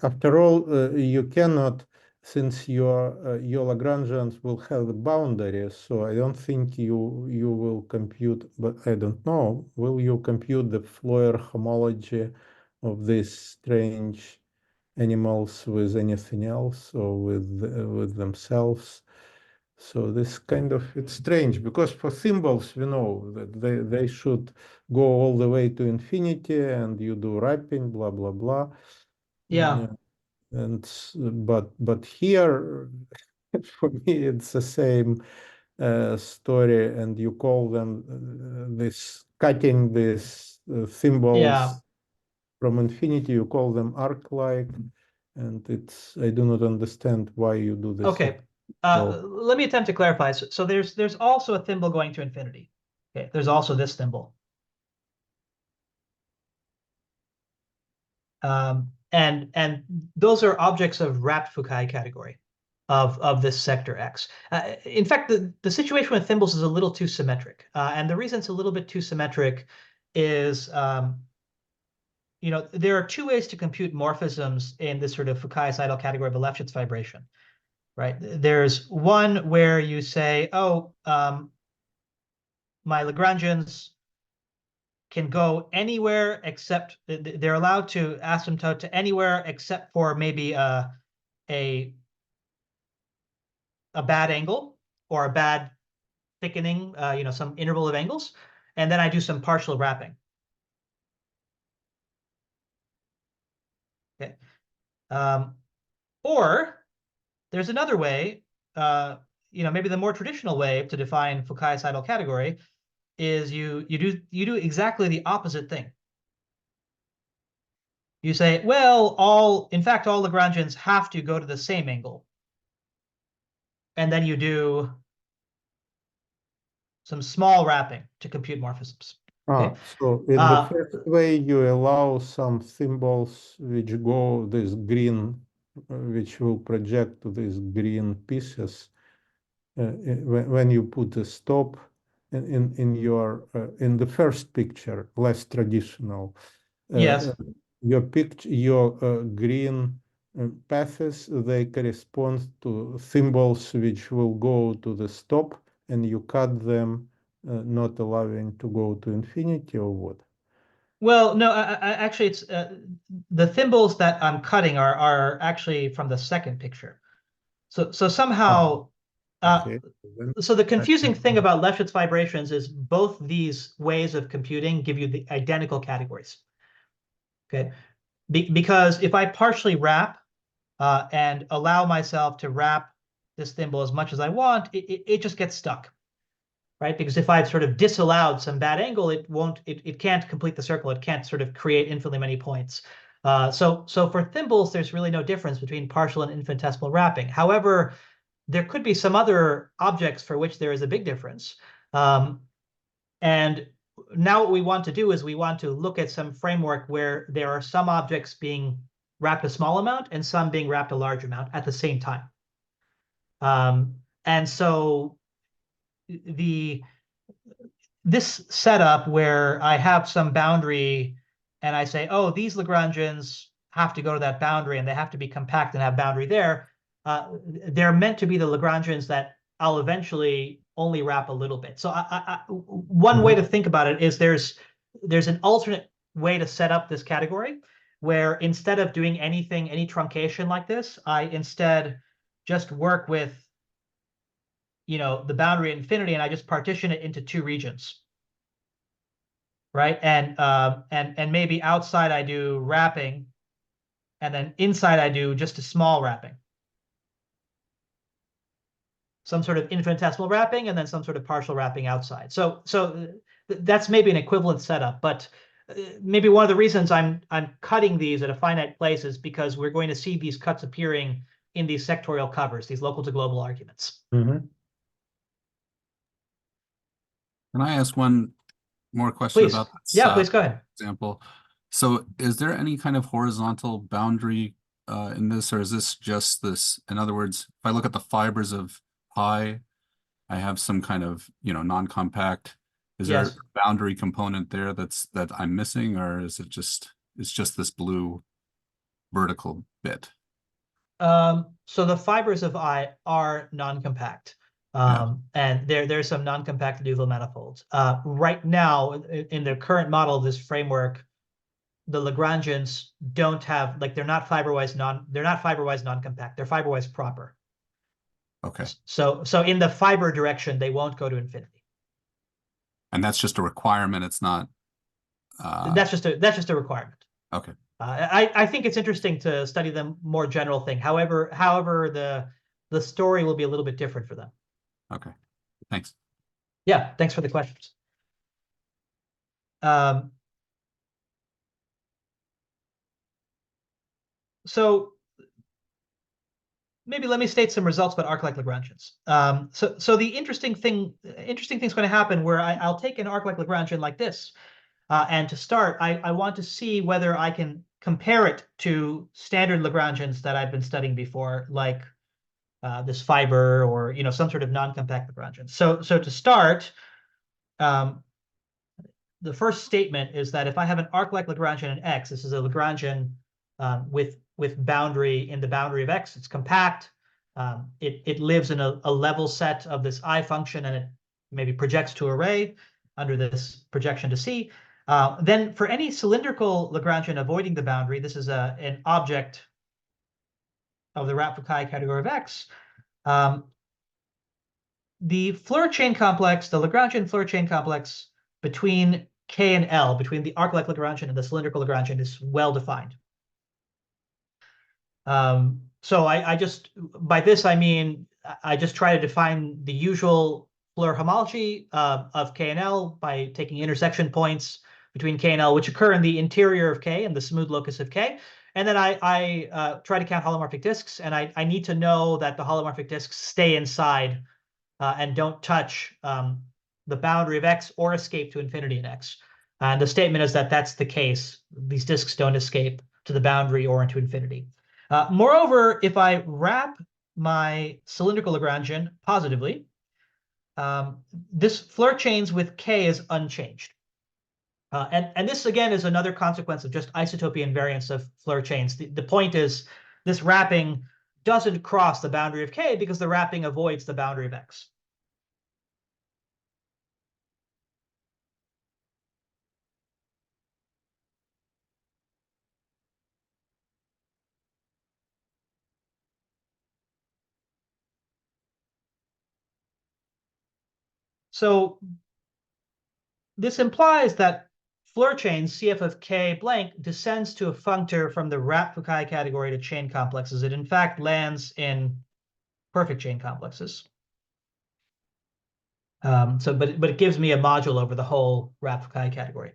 After all, you cannot, since your Lagrangians will have boundaries, so I don't think you will compute, but I don't know, will you compute the Floer homology of these strange animals with anything else or with themselves? So this kind of, it's strange because for symbols, we know that they should go all the way to infinity and you do wrapping, blah, blah, blah. Yeah. And but here, for me, it's the same story, and you call them this cutting these symbols from infinity, you call them arc-like, and it's, I do not understand why you do this. Okay. Let me attempt to clarify. So there's also a thimble going to infinity. Okay, there's also this thimble. And those are objects of wrapped Fukaya category of this sector X. In fact, the situation with thimbles is a little too symmetric. And the reason it's a little bit too symmetric is, there are two ways to compute morphisms in this sort of Fukaya-sidal category of a Lefschetz vibration. Right. There's one where you say, oh, my Lagrangians can go anywhere except they're allowed to asymptote to anywhere except for maybe a bad angle or a bad thickening, some interval of angles, and then I do some partial wrapping. Okay. Or there's another way maybe the more traditional way to define Fukaya-sidal category is you do exactly the opposite thing. You say, well, in fact, all Lagrangians have to go to the same angle. And then you do some small wrapping to compute morphisms. Okay? So in the first way, you allow some symbols which go this green, which will project to these green pieces. When you put a stop in your in the first picture, less traditional. Yes. Your green paths, they correspond to symbols which will go to the stop, and you cut them, not allowing to go to infinity, or what? Well, no, actually, it's the symbols that I'm cutting are actually from the second picture. So somehow, Okay. so the confusing thing about Lefschetz vibrations is both these ways of computing give you the identical categories. Okay, because if I partially wrap and allow myself to wrap this symbol as much as I want, it just gets stuck, right? Because if I've sort of disallowed some bad angle, it can't complete the circle. It can't sort of create infinitely many points. So for thimbles, there's really no difference between partial and infinitesimal wrapping. However, there could be some other objects for which there is a big difference. And now what we want to do is we want to look at some framework where there are some objects being wrapped a small amount and some being wrapped a large amount at the same time. And so this setup where I have some boundary and I say, oh, these Lagrangians have to go to that boundary and they have to be compact and have boundary there. They're meant to be the Lagrangians that I'll eventually only wrap a little bit. So one way to think about it is there's an alternate way to set up this category where instead of doing any truncation like this, I instead just work with the boundary infinity, and I just partition it into two regions, right? And maybe outside I do wrapping, and then inside I do just a small wrapping, some sort of infinitesimal wrapping, and then some sort of partial wrapping outside. So that's maybe an equivalent setup, but maybe one of the reasons I'm cutting these at a finite place is because we're going to see these cuts appearing in these sectorial covers, these local to global arguments. Mm-hmm. Can I ask one more question Please. about this? Yeah, please go ahead. Example. So is there any kind of horizontal boundary in this, or is this just this? In other words, if I look at the fibers of pi, I have some kind of, non-compact. Is there a boundary component there that I'm missing, or is it just this blue vertical bit? So the fibers of I are non-compact. And there's some non-compact Liouville manifolds. Right now, in the current model of this framework, the Lagrangians don't have, they're not fiberwise non-compact. They're fiberwise proper. Okay. So in the fiber direction, they won't go to infinity. And that's just a requirement. It's not. That's just a requirement. Okay. I think it's interesting to study the more general thing. However, the story will be a little bit different for them. Okay, thanks. Yeah, thanks for the questions. So maybe let me state some results about Arclike Lagrangians. So the interesting thing's going to happen where I'll take an Arclike Lagrangian like this, and to start, I want to see whether I can compare it to standard Lagrangians that I've been studying before, like this fiber or some sort of non-compact Lagrangian. So to start, the first statement is that if I have an arc-like Lagrangian in X, this is a Lagrangian with boundary in the boundary of X. It's compact. It lives in a level set of this I function, and it maybe projects to array under this projection to C. Then for any cylindrical Lagrangian avoiding the boundary, this is an object of the Fukaya category of X. The Floer chain complex, the Lagrangian Floer chain complex between K and L, between the arc-like Lagrangian and the cylindrical Lagrangian, is well defined. So I just, by this I mean I just try to define the usual Floer homology of K and L by taking intersection points between K and L, which occur in the interior of K and the smooth locus of K. And then I try to count holomorphic disks, and I need to know that the holomorphic disks stay inside and don't touch the boundary of X or escape to infinity in X. And the statement is that that's the case. These disks don't escape to the boundary or into infinity. Moreover, if I wrap my cylindrical Lagrangian positively, this Floer chains with K is unchanged. And this, again, is another consequence of just isotopy invariance of Floer chains. The point is this wrapping doesn't cross the boundary of K because the wrapping avoids the boundary of X. So this implies that Floer chain CF of K blank descends to a functor from the wrapped Fukaya category to chain complexes. It in fact lands in perfect chain complexes. But it gives me a module over the whole wrapped Fukaya category.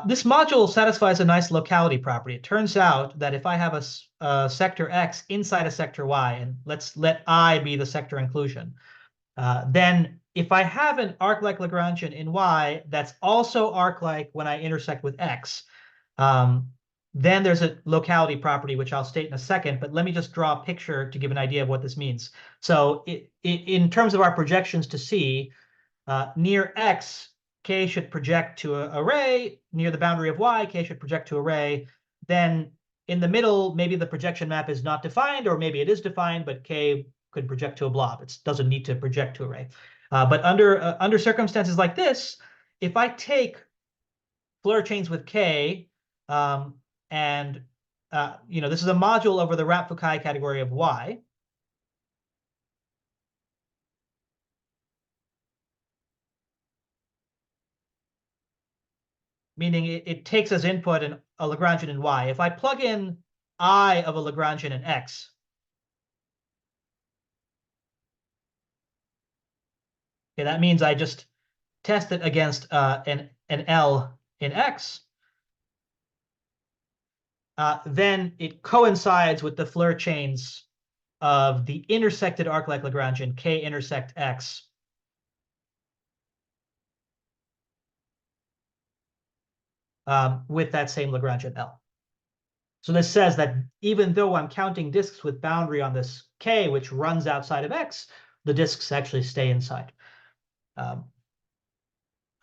This module satisfies a nice locality property. It turns out that if I have a sector X inside a sector Y, and let's let I be the sector inclusion, then if I have an arc-like Lagrangian in Y that's also arc-like when I intersect with X, then there's a locality property, which I'll state in a second, but let me just draw a picture to give an idea of what this means. So in terms of our projections to C, near X, K should project to an array. Near the boundary of Y, K should project to array. Then in the middle, maybe the projection map is not defined, or maybe it is defined, but K could project to a blob. It doesn't need to project to array. But under circumstances like this, if I take Floer chains with K, and this is a module over the wrapped Fukaya category of Y. Meaning it takes as input a Lagrangian in Y. If I plug in I of a Lagrangian in X, okay, that means I just test it against an L in X. Then it coincides with the Floer chains of the intersected arc-like Lagrangian K intersect X. With that same Lagrangian L. So this says that even though I'm counting disks with boundary on this K, which runs outside of X, the disks actually stay inside.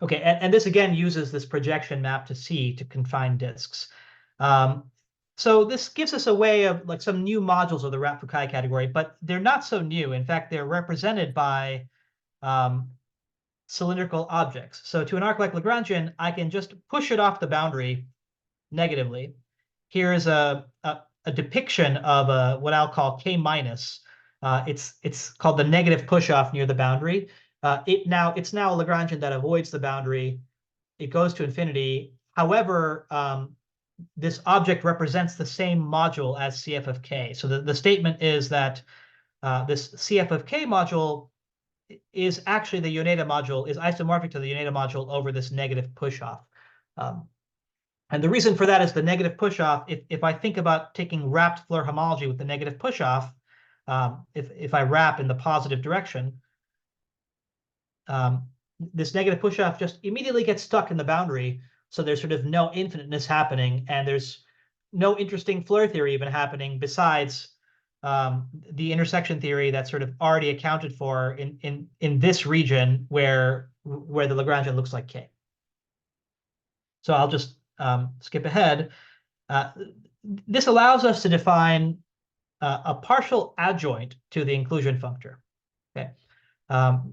Okay, and this again uses this projection map to C to confine disks. So this gives us a way of like some new modules of the wrapped Fukaya category, but they're not so new. In fact, they're represented by cylindrical objects. So to an arc-like Lagrangian, I can just push it off the boundary negatively. Here is a depiction of what I'll call K minus. It's called the negative push-off near the boundary. It's now a Lagrangian that avoids the boundary. It goes to infinity. However, this object represents the same module as CF of K. So the statement is that this CF of K module is actually the Yoneda module, is isomorphic to the Yoneda module over this negative push-off. And the reason for that is the negative push-off. If I think about taking wrapped Floer homology with the negative push-off, if I wrap in the positive direction, this negative push-off just immediately gets stuck in the boundary. So there's sort of no infiniteness happening, and there's no interesting Floer theory even happening besides the intersection theory that's sort of already accounted for in this region where the Lagrangian looks like K. So I'll just skip ahead. This allows us to define a partial adjoint to the inclusion functor. Okay.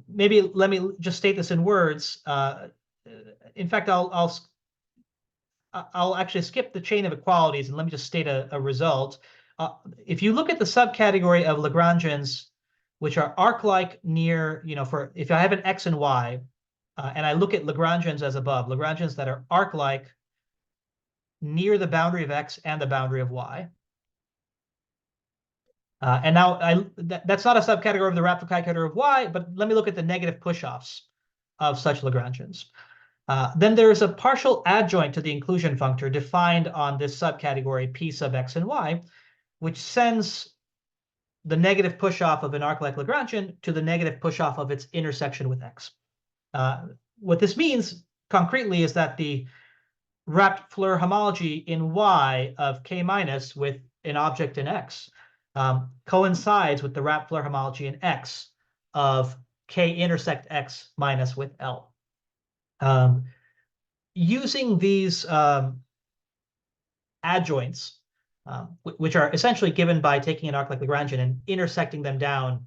Maybe let me just state this in words. In fact, I'll actually skip the chain of equalities and let me just state a result. If you look at the subcategory of Lagrangians, which are arc-like near, if I have an X and Y, and I look at Lagrangians as above, Lagrangians that are arc-like near the boundary of X and the boundary of Y. And now that's not a subcategory of the wrapped Fukaya category of Y, but let me look at the negative push-offs of such Lagrangians. Then there is a partial adjoint to the inclusion functor defined on this subcategory P sub x and y, which sends the negative push-off of an Arclike Lagrangian to the negative push-off of its intersection with x. What this means concretely is that the wrapped Floer homology in Y of K minus with an object in X coincides with the wrapped Floer homology in X of K intersect X minus with L. Using these adjoints, which are essentially given by taking an Arclike Lagrangian and intersecting them down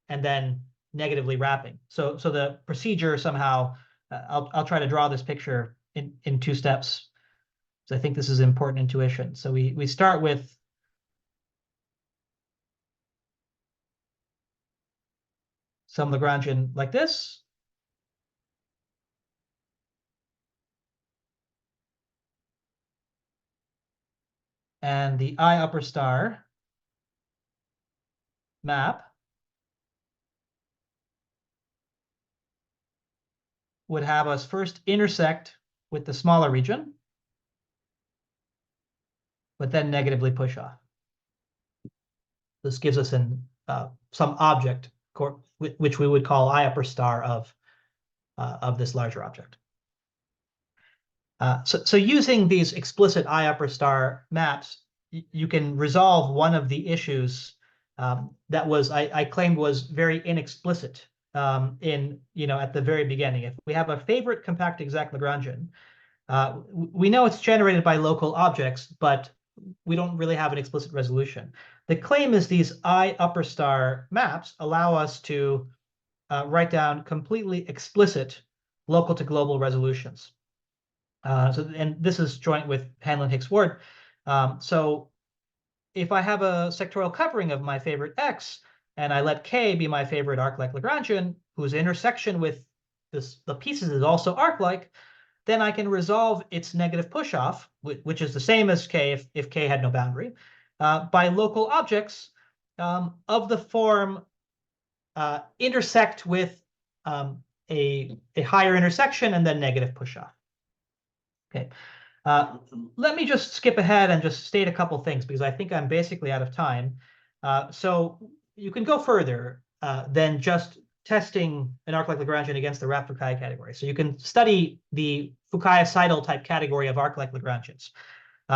and then negatively wrapping. So the procedure somehow, I'll try to draw this picture in 2 steps. So I think this is important intuition. So we start with some Lagrangian like this. And the I upper star map would have us first intersect with the smaller region, but then negatively push off. This gives us some object, which we would call I upper star of this larger object. So using these explicit I upper star maps, you can resolve one of the issues that was I claimed was very inexplicit at the very beginning. If we have a favorite compact exact Lagrangian, we know it's generated by local objects, but we don't really have an explicit resolution. The claim is these I upper star maps allow us to write down completely explicit local to global resolutions. And this is joint with Hanlon-Hicks-Ward. So if I have a sectorial covering of my favorite X, and I let K be my favorite Arclike Lagrangian, whose intersection with the pieces is also Arclike, then I can resolve its negative push-off, which is the same as K if K had no boundary, by local objects of the form intersect with a higher intersection and then negative push-off. Okay. Let me just skip ahead and just state a couple things because I think I'm basically out of time. So you can go further than just testing an Arclike Lagrangian against the wrapped Fukaya category. So you can study the Fukaya-Seidel type category of Arclike Lagrangians.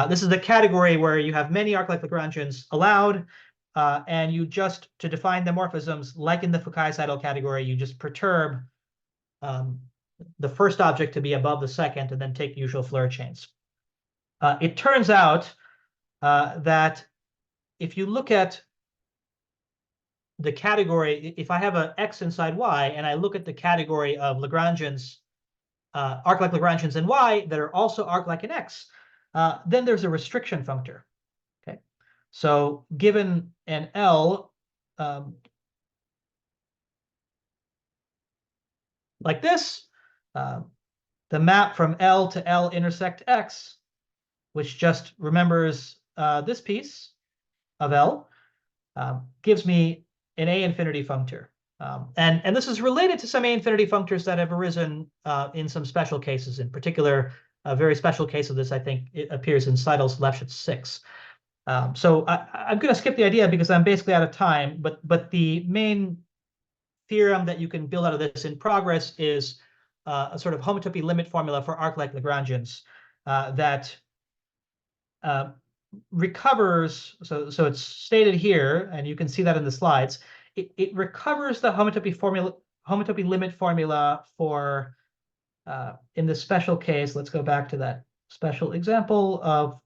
This is the category where you have many Arclike Lagrangians allowed, and you just, to define the morphisms, like in the Fukaya-Seidel category, you just perturb the first object to be above the second and then take usual Floer chains. It turns out that if you look at the category, if I have an X inside Y and I look at the category of Lagrangians, Arclike Lagrangians in Y that are also Arclike in X, then there's a restriction functor. Okay, so given an L like this, the map from L to L intersect X, which just remembers this piece of L, gives me an A infinity functor. And this is related to some A infinity functors that have arisen in some special cases. In particular, a very special case of this, I think, it appears in Seidel's Lefschetz 6. So I'm going to skip the idea because I'm basically out of time. But the main theorem that you can build out of this in progress is a sort of homotopy limit formula for Arclike Lagrangians that recovers. So it's stated here, and you can see that in the slides. It recovers the homotopy limit formula for in this special case. Let's go back to that special example of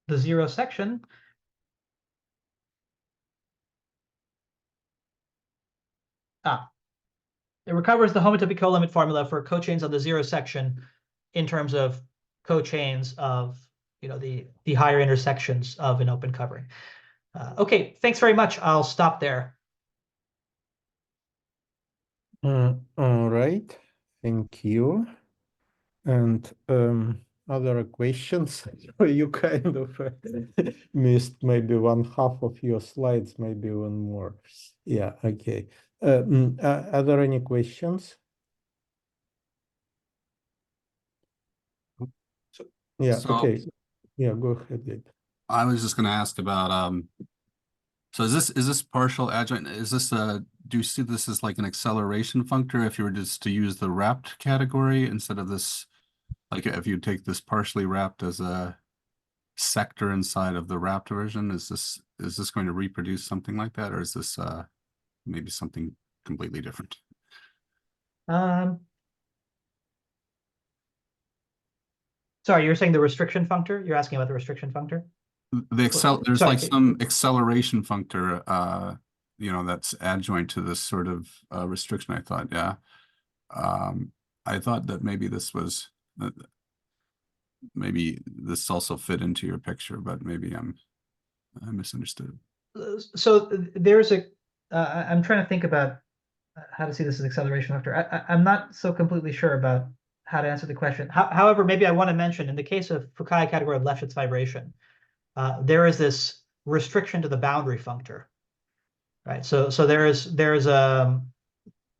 the zero section. It recovers the homotopy co-limit formula for cochains on the zero section in terms of cochains of the higher intersections of an open covering. Okay, thanks very much. I'll stop there. All right, thank you. And other questions? You kind of missed maybe one half of your slides, maybe even more. Yeah, okay. Are there any questions? Yeah, So okay. Yeah, go ahead, Gabe. I was just going to ask about so is this partial adjoint? Is this do you see this as like an acceleration functor if you were just to use the wrapped category instead of this, like if you take this partially wrapped as a sector inside of the wrapped version, is this going to reproduce something like that, or is this maybe something completely different? Sorry, you're saying the restriction functor? You're asking about the restriction functor? There's Sorry. like some acceleration functor, you know, that's adjoint to this sort of restriction. I thought, yeah. I thought that maybe this was maybe this also fit into your picture, but maybe I misunderstood. So there's a I'm trying to think about how to see this as acceleration functor. I'm not so completely sure about how to answer the question. However, maybe I want to mention in the case of Fukaya category of Lefschetz vibration, there is this restriction to the boundary functor, right? So there's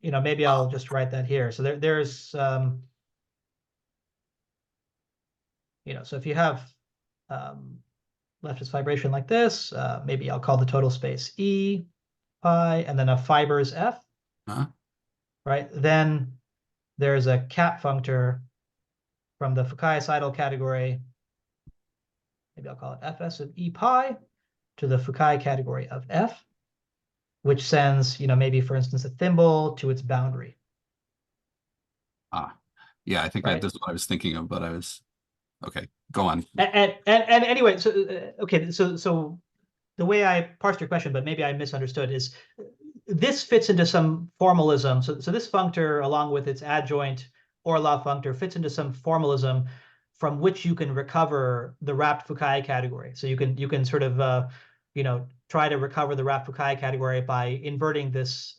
you know, maybe I'll just write that here. So there's you know, so if you have Lefschetz vibration like this, maybe I'll call the total space E pi, and then a fibers F, right? Then there's a cap functor from the Fukaya-sidal category. Maybe I'll call it Fs of E pi to the Fukaya category of F, which sends, you know, maybe for instance, a thimble to its boundary. Yeah, I think right? this is what I was thinking of, but I was okay. Go on. And anyway, so okay, so the way I parsed your question, but maybe I misunderstood, is this fits into some formalism. So this functor, along with its adjoint Orlov functor, fits into some formalism from which you can recover the wrapped Fukaya category. So you can sort of you know, try to recover the wrapped Fukaya category by inverting this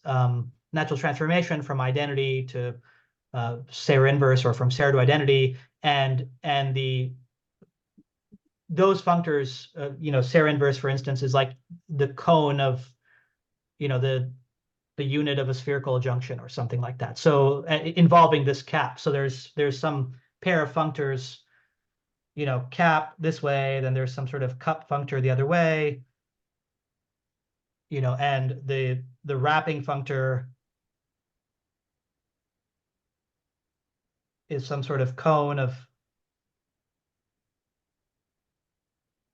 natural transformation from identity to Serre inverse, or from Serre to identity, and those functors, you know, Serre inverse, for instance, is like the cone of, you know, the unit of a spherical adjunction or something like that. So involving this cap. So there's some pair of functors, you know, cap this way, then there's some sort of cup functor the other way, you know, and the wrapping functor is some sort of cone of,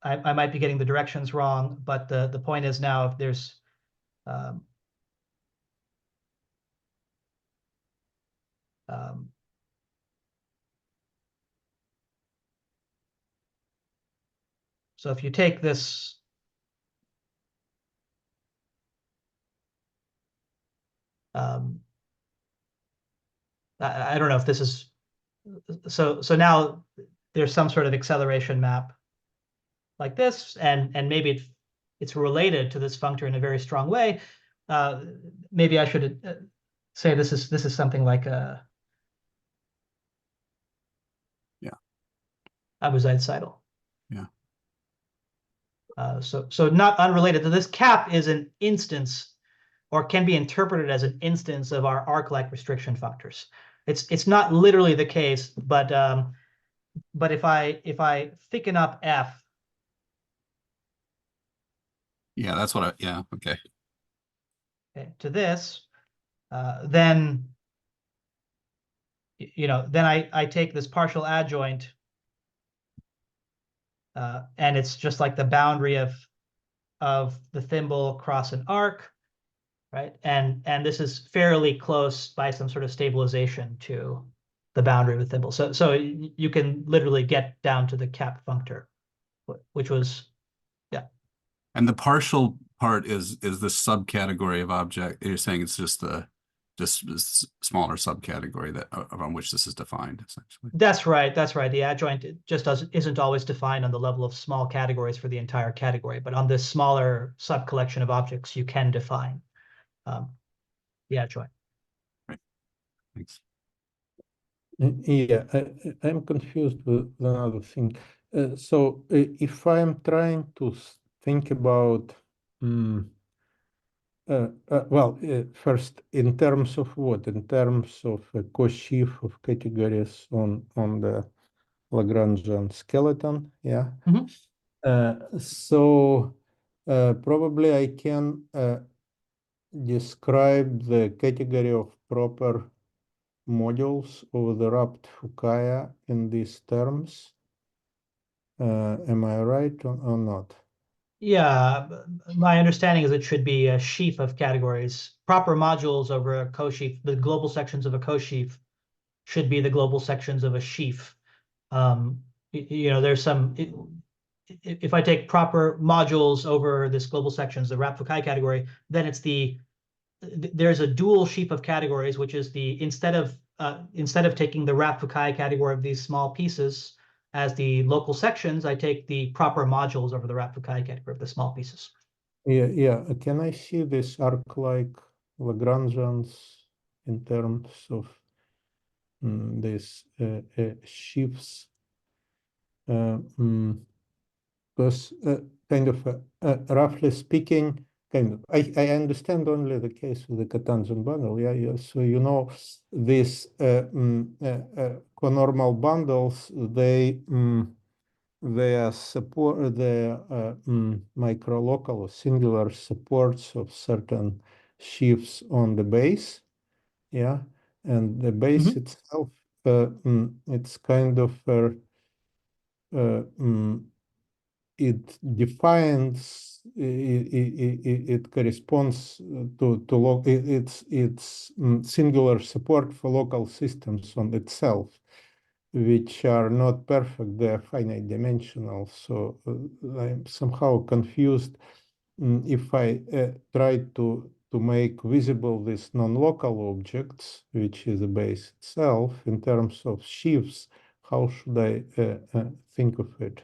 I might be getting the directions wrong, but the point is now if there's so if you take this, I don't know if this is, so now there's some sort of acceleration map like this, and maybe it's related to this functor in a very strong way. Maybe I should say this is something like a Abuside-Seidel. Yeah. So not unrelated to this, cap is an instance, or can be interpreted as an instance of our arc-like restriction functors. It's not literally the case, but if I thicken up F. Yeah, that's what yeah, okay. Okay, to this, then, you know, then I take this partial adjoint, and it's just like the boundary of the thimble across an arc, right? And this is fairly close by some sort of stabilization to the boundary of the thimble. So you can literally get down to the cap functor, which was, yeah. And the partial part is the subcategory of object. You're saying it's just this smaller subcategory that on which this is defined, essentially. That's right. That's right. The adjoint just isn't always defined on the level of small categories for the entire category, but on this smaller subcollection of objects, you can define the adjoint. Right. Thanks. Yeah, I'm confused with another thing. So if I'm trying to think about, first, in terms of what? In terms of a co-sheaf of categories on the Lagrangian skeleton, yeah. Mhm. So probably I can describe the category of proper modules of the wrapped Fukaya in these terms. Am I right or not? Yeah, my understanding is it should be a sheaf of categories. Proper modules over a co-sheaf, the global sections of a co-sheaf should be the global sections of a sheaf. There's some, if I take proper modules over this global sections, the wrapped Fukaya category, then there's a dual sheaf of categories, which is instead of taking the wrapped Fukaya category of these small pieces as the local sections, I take the proper modules over the wrapped Fukaya category of the small pieces. Yeah. Can I see this Arclike Lagrangians in terms of these sheaves? Because kind of roughly speaking, I understand only the case with the cotangent bundle. Yeah. So these conormal bundles, they are support the microlocal or singular supports of certain sheaves on the base. Yeah, and the base itself, it's kind of it defines it corresponds to it's singular support for local systems on itself, which are not perfect, they're finite dimensional. So I'm somehow confused if I try to make visible these non-local objects, which is the base itself, in terms of sheaves. How should I think of it?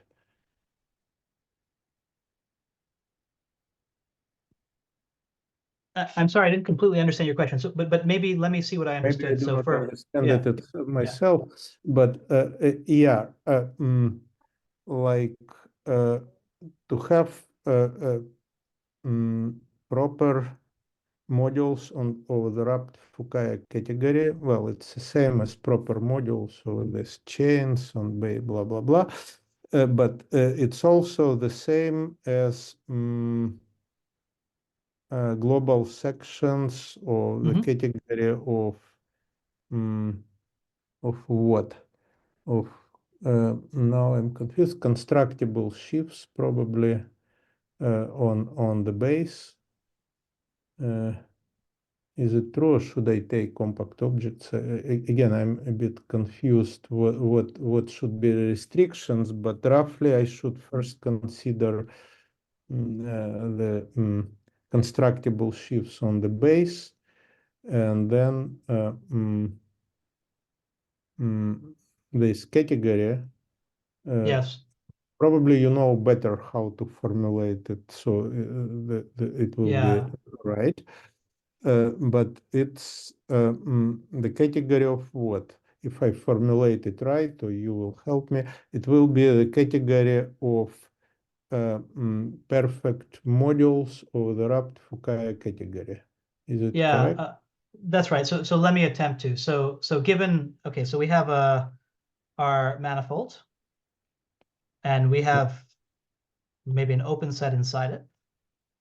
I'm sorry, I didn't completely understand your question. So, but maybe let me see what I Maybe I understood. do So not for understand yeah, it myself, but yeah, like to have proper modules of the wrapped Fukaya category. Well, it's the same as proper modules of these chains on blah blah blah, but it's also the same as global sections or the category of what? Of now I'm confused. Constructible sheaves probably on the base. Is it true, or should I take compact objects? Again, I'm a bit confused what should be the restrictions, but roughly I should first consider the constructible sheaves on the base, and then this category. yes, Probably you know better how to formulate it, so it will be yeah, right. But it's the category of what? If I formulate it right, or you will help me, it will be the category of perfect modules of the wrapped Fukaya category. Is it correct? that's right. So let me attempt to. So given so we have our manifold, and we have maybe an open set inside it,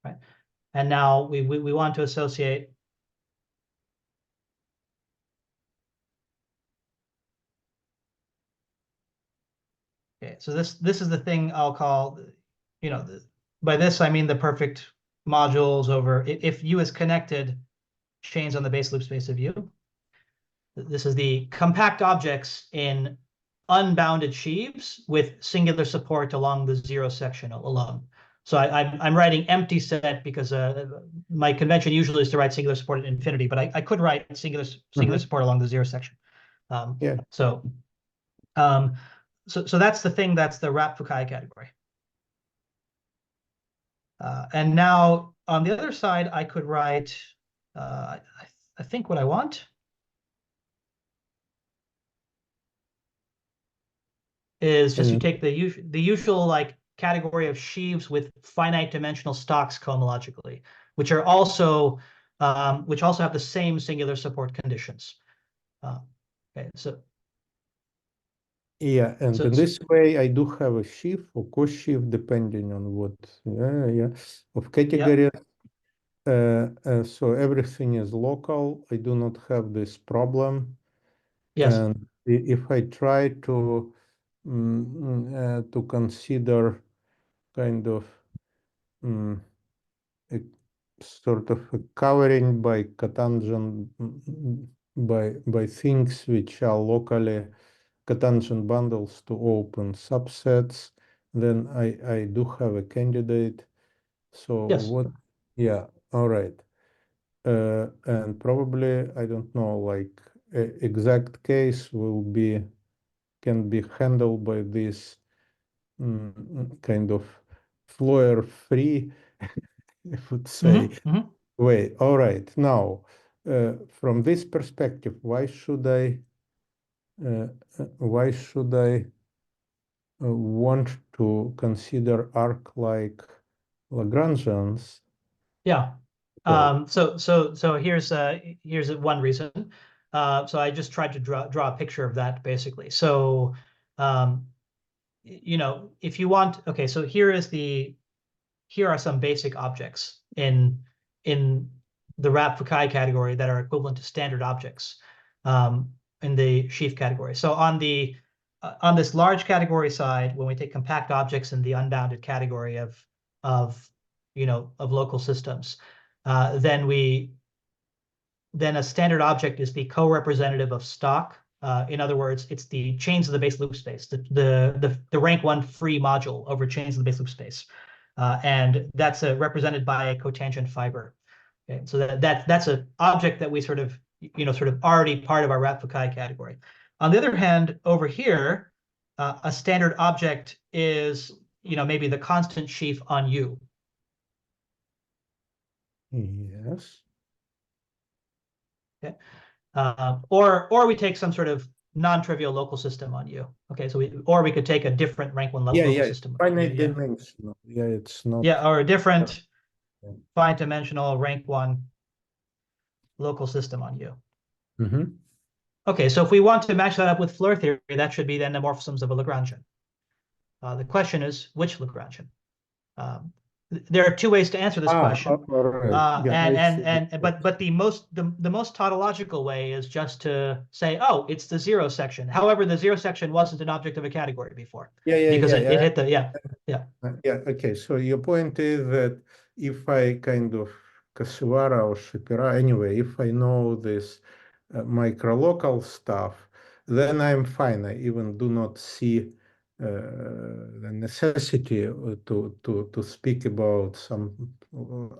right? And now we want to associate. Okay, so this is the thing I'll call, by this I mean the perfect modules over if U is connected chains on the base loop space of U. This is the compact objects in unbounded sheaves with singular support along the zero section alone. So I'm writing empty set because my convention usually is to write singular support at infinity, but I could write singular support along the zero section. Yeah. So that's the thing. That's the wrapped Fukaya category. And now on the other side, I could write. I think what I want. is just you take the usual like category of sheaves with finite dimensional stocks cohomologically, which also have the same singular support conditions. Okay, so yeah, and So in it's- this way, I do have a sheaf or co-sheaf depending on what, of categories. So everything is local. I do not have this problem. yes, And if I try to consider kind of a sort of a covering by cotangent by things which are locally cotangent bundles to open subsets, then I do have a candidate. So yes. what? Yeah, all right. And probably I don't know, like exact case can be handled by this kind of Floer free, I would say. Wait, all right. Now, from this perspective, why should I want to consider Arclike Lagrangians? Yeah. So here's one reason. So I just tried to draw a picture of that basically. So if you want, okay, so here are some basic objects in the RAP Fukaya category that are equivalent to standard objects in the sheaf category. So on this large category side, when we take compact objects in the unbounded category of local systems, then a standard object is the co-representative of stock. In other words, it's the chains of the base loop space, the rank 1 free module over chains of the base loop space. And that's represented by a cotangent fiber. Okay, so that's an object that we sort of already part of our RAP Fukaya category. On the other hand, over here, a standard object is maybe the constant sheaf on U. Yes. Okay, or we take some sort of non-trivial local system on U. Okay, so we could take a different rank 1 local system. Finite dimensional. Yeah, it's not. Yeah, or a different finite dimensional rank 1 local system on U. Okay, so if we want to match that up with Floer theory, that should be then the morphisms of a Lagrangian. The question is, which Lagrangian? There are two ways to answer this question. But the most tautological way is just to say, oh, it's the zero section. However, the zero section wasn't an object of a category before. Because it hit the Okay, so your point is that if I kind of Kashiwara or Shapira, anyway, if I know this microlocal stuff, then I'm fine. I even do not see the necessity to speak about some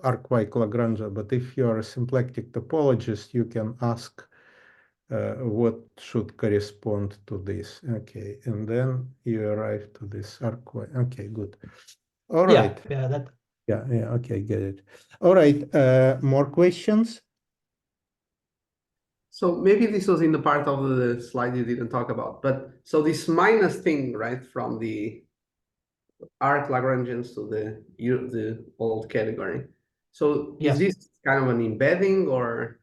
Arclike Lagrangian. But if you are a symplectic topologist, you can ask what should correspond to this. Okay, and then you arrive to this Arclike. Okay, good. All right. Yeah, okay, get it. All right, more questions? So maybe this was in the part of the slide you didn't talk about, but so this minus thing, right, from the arc Lagrangians to the old category. So is this kind of an embedding, or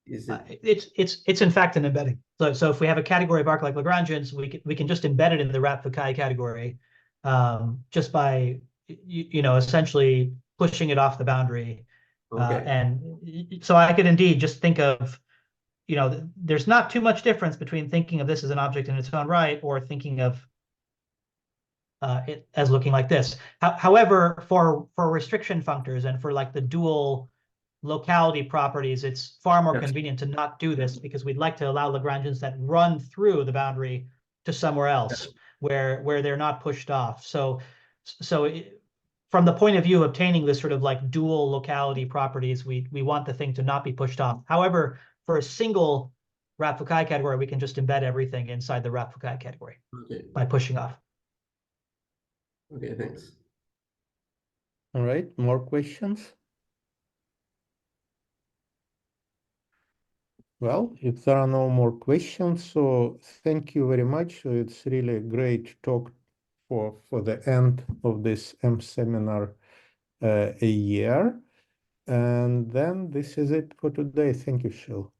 is it? It's in fact an embedding. So if we have a category of Arclike Lagrangians, we can just embed it in the RAP Fukaya category, just by essentially pushing it off the boundary. And so I could indeed just think of, there's not too much difference between thinking of this as an object in its own right or thinking of it as looking like this. However, for restriction functors and for like the dual locality properties, it's far more convenient to not do this, because we'd like to allow Lagrangians that run through the boundary to somewhere else where they're not pushed off. So from the point of view of obtaining this sort of like dual locality properties, we want the thing to not be pushed off. However, for a single RAP Fukaya category, we can just embed everything inside the RAP Fukaya category by pushing off. Okay, thanks. All right, more questions? Well, if there are no more questions, so thank you very much. So it's really a great talk for the end of this seminar a year. And then this is it for today. Thank you, Sheel.